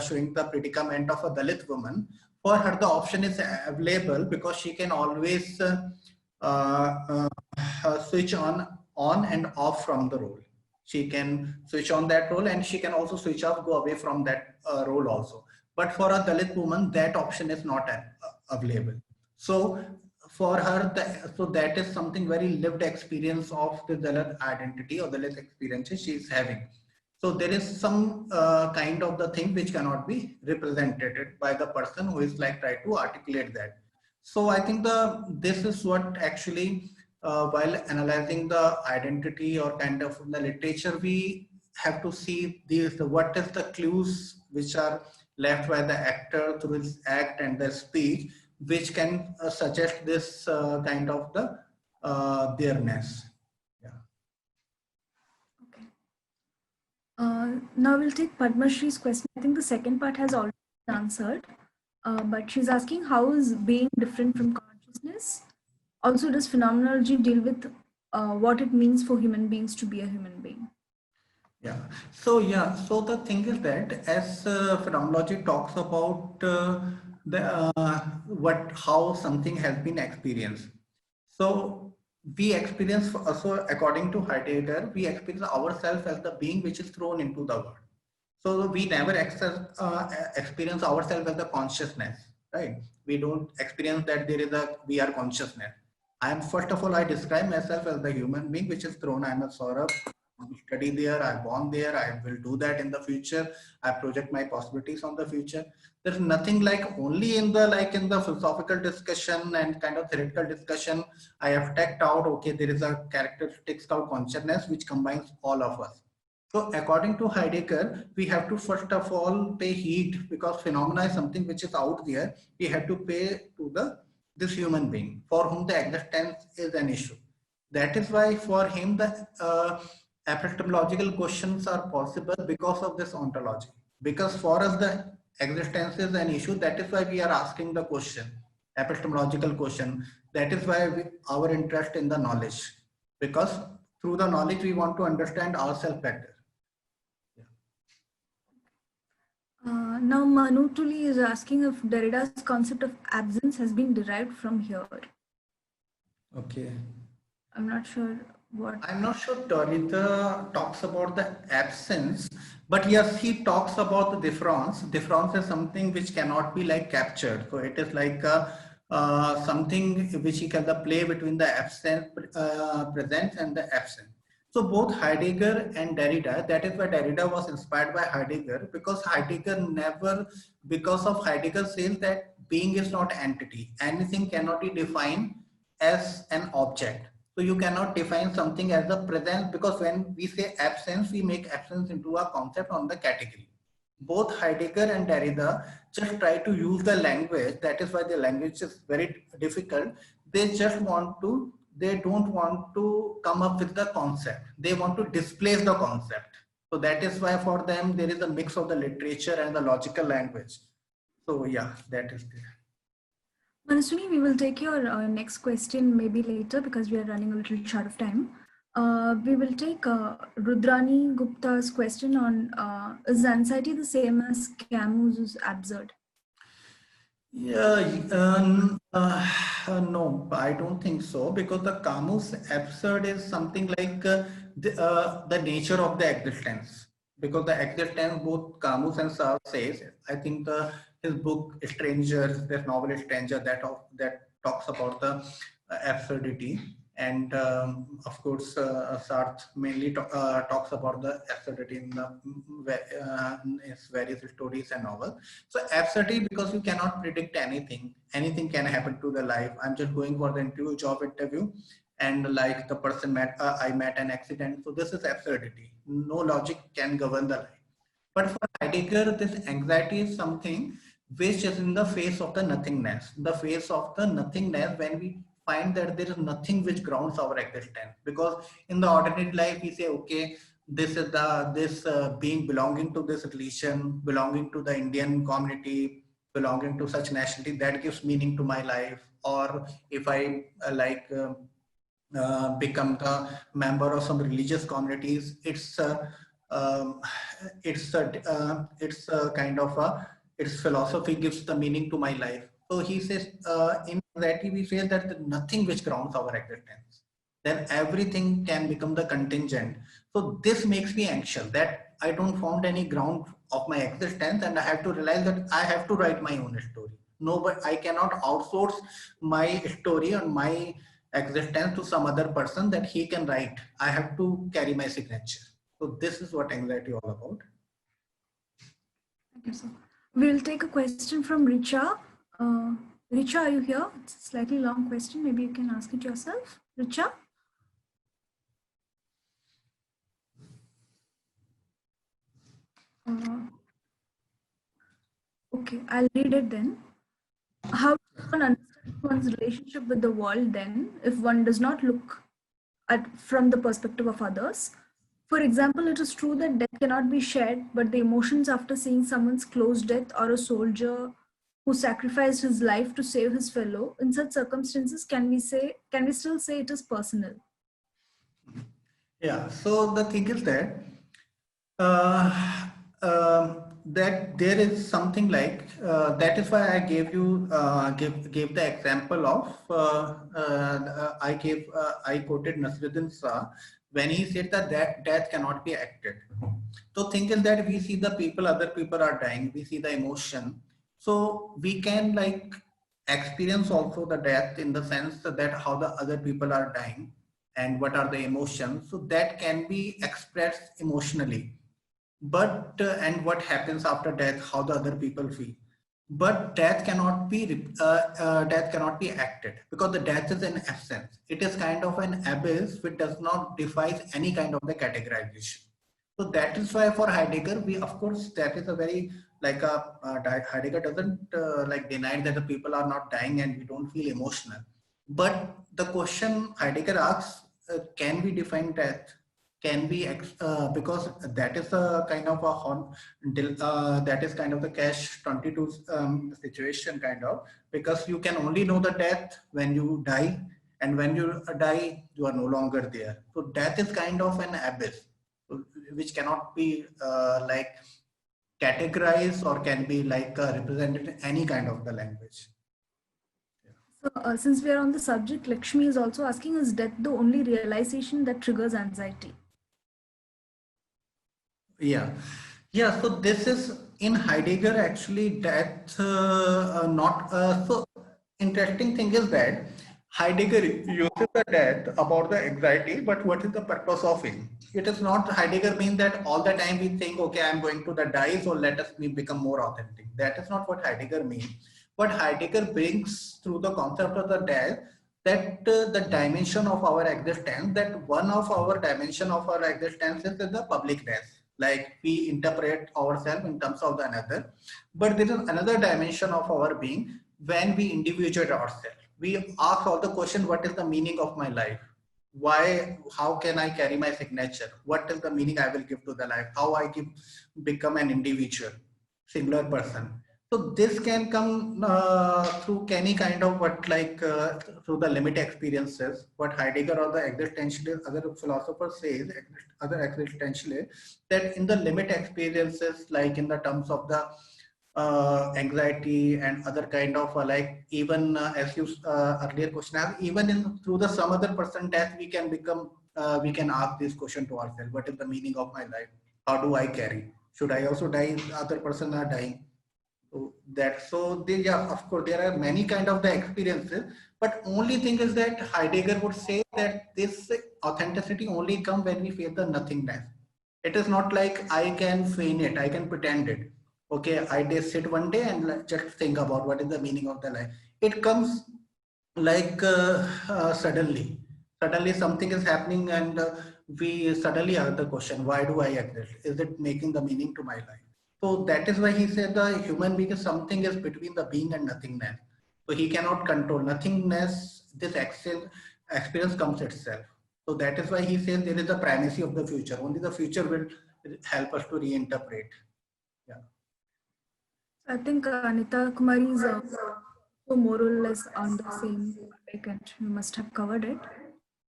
showing the predicament of a Dalit woman. For her, the option is available because she can always switch on and off from the role. She can switch on that role, and she can also switch off, go away from that role also. But for a Dalit woman, that option is not available. So for her, so that is something very lived experience of the Dalit identity or Dalit experiences she is having. So there is some kind of the thing which cannot be represented by the person who is like try to articulate that. So I think this is what actually while analyzing the identity or kind of the literature, we have to see what is the clues which are left by the actor through his act and the speech, which can suggest this kind of the there-ness. Yeah. Okay. Now we'll take Padma Shree's question. I think the second part has already been answered, but she's asking, how is being different from consciousness? Also, does phenomenology deal with what it means for human beings to be a human being? Yeah. So the thing is that as phenomenology talks about how something has been experienced. So we experience, so according to Heidegger, we experience ourselves as the being which is thrown into the world. So we never experience ourselves as the consciousness, right? We don't experience that we are consciousness. First of all, I describe myself as the human being which is thrown. I'm a Saurabh. I study there, I'm born there, I will do that in the future. I project my possibilities on the future. There's nothing like only in the philosophical discussion and kind of theoretical discussion, I have checked out, okay, there is a characteristics called consciousness which combines all of us. So according to Heidegger, we have to first of all pay heed, because phenomena is something which is out there. We have to pay to this human being for whom the existence is an issue. That is why for him the epistemological questions are possible because of this ontology. Because for us the existence is an issue. That is why we are asking the question, epistemological question. That is why our interest in the knowledge, because through the knowledge we want to understand ourselves better. Now Manutuli is asking if Derrida's concept of absence has been derived from here. Okay. I'm not sure what. I'm not sure Derrida talks about the absence, but yes, he talks about the difference. Difference is something which cannot be like captured. So it is like something which he calls the play between the absent, present and the absent. So both Heidegger and Derrida, that is why Derrida was inspired by Heidegger, because Heidegger says that being is not entity. Anything cannot be defined as an object. So you cannot define something as a presence, because when we say absence, we make absence into a concept on the category. Both Heidegger and Derrida just try to use the language. That is why the language is very difficult. They don't want to come up with the concept. They want to displace the concept. So that is why for them there is a mix of the literature and the logical language. So yeah, that is there. Manaswini, we will take your next question maybe later because we are running a little short of time. We will take Rudrani Gupta's question on is anxiety the same as Camus' absurd? Yeah, no, I don't think so, because the Camus absurd is something like the nature of the existence. Because the existence, both Camus and Sartre says, I think his book Strangers, this novel Stranger, that talks about the absurdity. And of course, Sartre mainly talks about the absurdity in his various stories and novels. So absurdity, because you cannot predict anything. Anything can happen to the life. I'm just going for the interview, job interview, and like the person I met an accident. So this is absurdity. No logic can govern the life. But for Heidegger, this anxiety is something which is in the face of the nothingness. The face of the nothingness, when we find that there is nothing which grounds our existence. Because in the ordinary life, we say, okay, this is this being belonging to this religion, belonging to the Indian community, belonging to such nationality, that gives meaning to my life. Or if I become the member of some religious communities, it's kind of its philosophy gives the meaning to my life. So he says in that we say that nothing which grounds our existence, then everything can become the contingent. So this makes me anxious that I don't found any ground of my existence, and I have to realize that I have to write my own story. No, but I cannot outsource my story and my existence to some other person that he can write. I have to carry my signature. So this is what anxiety is all about. Thank you, sir. We'll take a question from Richa. Richa, are you here? It's a slightly long question. Maybe you can ask it yourself. Richa? Okay, I'll read it then. How does one understand one's relationship with the world then if one does not look at from the perspective of others? For example, it is true that death cannot be shared, but the emotions after seeing someone's close death or a soldier who sacrificed his life to save his fellow, in such circumstances, can we still say it is personal? Yeah, so the thing is that that there is something like that is why I gave you gave the example of I quoted Nasruddin Shah when he said that death cannot be acted. So thing is that we see the people, other people are dying, we see the emotion, so we can like experience also the death in the sense that how the other people are dying and what are the emotions, so that can be expressed emotionally. But and what happens after death, how the other people feel, but death cannot be acted, because the death is an absence. It is kind of an abyss which does not define any kind of the categorization. So that is why for Heidegger, we, of course, that is a very, like Heidegger doesn't like deny that the people are not dying and we don't feel emotional. But the question Heidegger asks, can we define death? Can we, because that is a kind of that is kind of the catch-22 situation kind of, because you can only know the death when you die, and when you die, you are no longer there. So death is kind of an abyss, which cannot be like categorized or can be like represented in any kind of the language. So since we are on the subject, Lakshmi is also asking, is death the only realization that triggers anxiety? Yeah. Yeah, so this is in Heidegger actually death not so interesting thing is that Heidegger uses the death about the anxiety, but what is the purpose of it? It is not Heidegger mean that all the time we think, okay, I'm going to the die, so let us become more authentic. That is not what Heidegger means. What Heidegger brings through the concept of the death, that the dimension of our existence, that one of our dimension of our existence is the publicness. Like we interpret ourselves in terms of the another, but there is another dimension of our being when we individuate ourselves. We ask all the question, what is the meaning of my life? Why, how can I carry my signature? What is the meaning I will give to the life? How I become an individual, singular person. So this can come through any kind of what through the limit experiences. What Heidegger or the existentialist, other philosophers say, other existentialists, that in the limit experiences, like in the terms of the anxiety and other kind of like even as you earlier question asked, even in through the some other person death, we can become we can ask this question to ourselves: what is the meaning of my life? How do I carry? Should I also die? Other person are dying. So that, so they, yeah, of course there are many kind of the experiences, but only thing is that Heidegger would say that this authenticity only comes when we face the nothingness. It is not like I can feign it, I can pretend it. Okay, I just sit one day and just think about what is the meaning of the life. It comes like suddenly something is happening, and we suddenly ask the question, why do I exist? Is it making the meaning to my life? So that is why he said the human being is something is between the being and nothingness. So he cannot control nothingness. This experience comes itself. So that is why he says there is a primacy of the future. Only the future will help us to reinterpret. Yeah. I think Anita Kumari is so more or less on the same topic, and you must have covered it.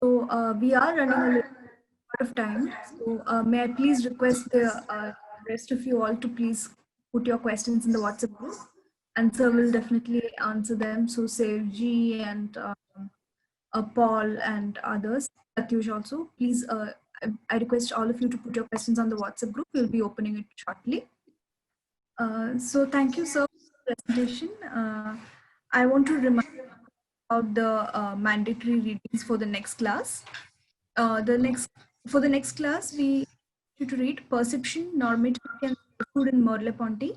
So we are running a little out of time. So may I please request the rest of you all to please put your questions in the WhatsApp group, and sir will definitely answer them. So Sevji and Paul and others, Atyush also, please, I request all of you to put your questions on the WhatsApp group. We'll be opening it shortly. So thank you, sir, for the presentation. I want to remind you about the mandatory readings for the next class. For the next class, we want you to read Perception, Normativity, and Food in Merleau-Ponty,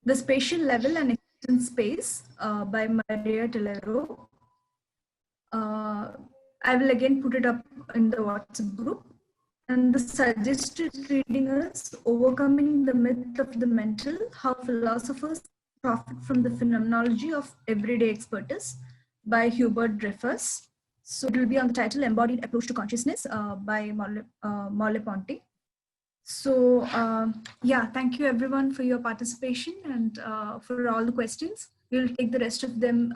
The Spatial Level and Existence Space by Maria Tellero. I will again put it up in the WhatsApp group. And the suggested reading is Overcoming the Myth of the Mental, How Philosophers Profit from the Phenomenology of Everyday Expertise by Hubert Dreyfus. So it will be on the title Embodied Approach to Consciousness by Merleau-Ponty. So yeah, thank you everyone for your participation and for all the questions. We'll take the rest of them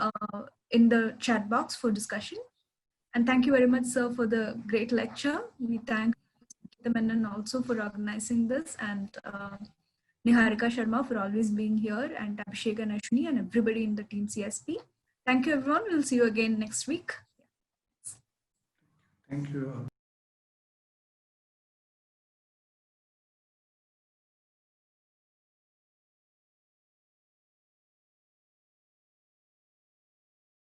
in the chat box for discussion. And thank you very much, sir, for the great lecture. We thank the Menon also for organizing this, and Niharika Sharma for always being here, and Abhishek and Ashwini and everybody in the team CSP. Thank you, everyone. We'll see you again next week. Thank you.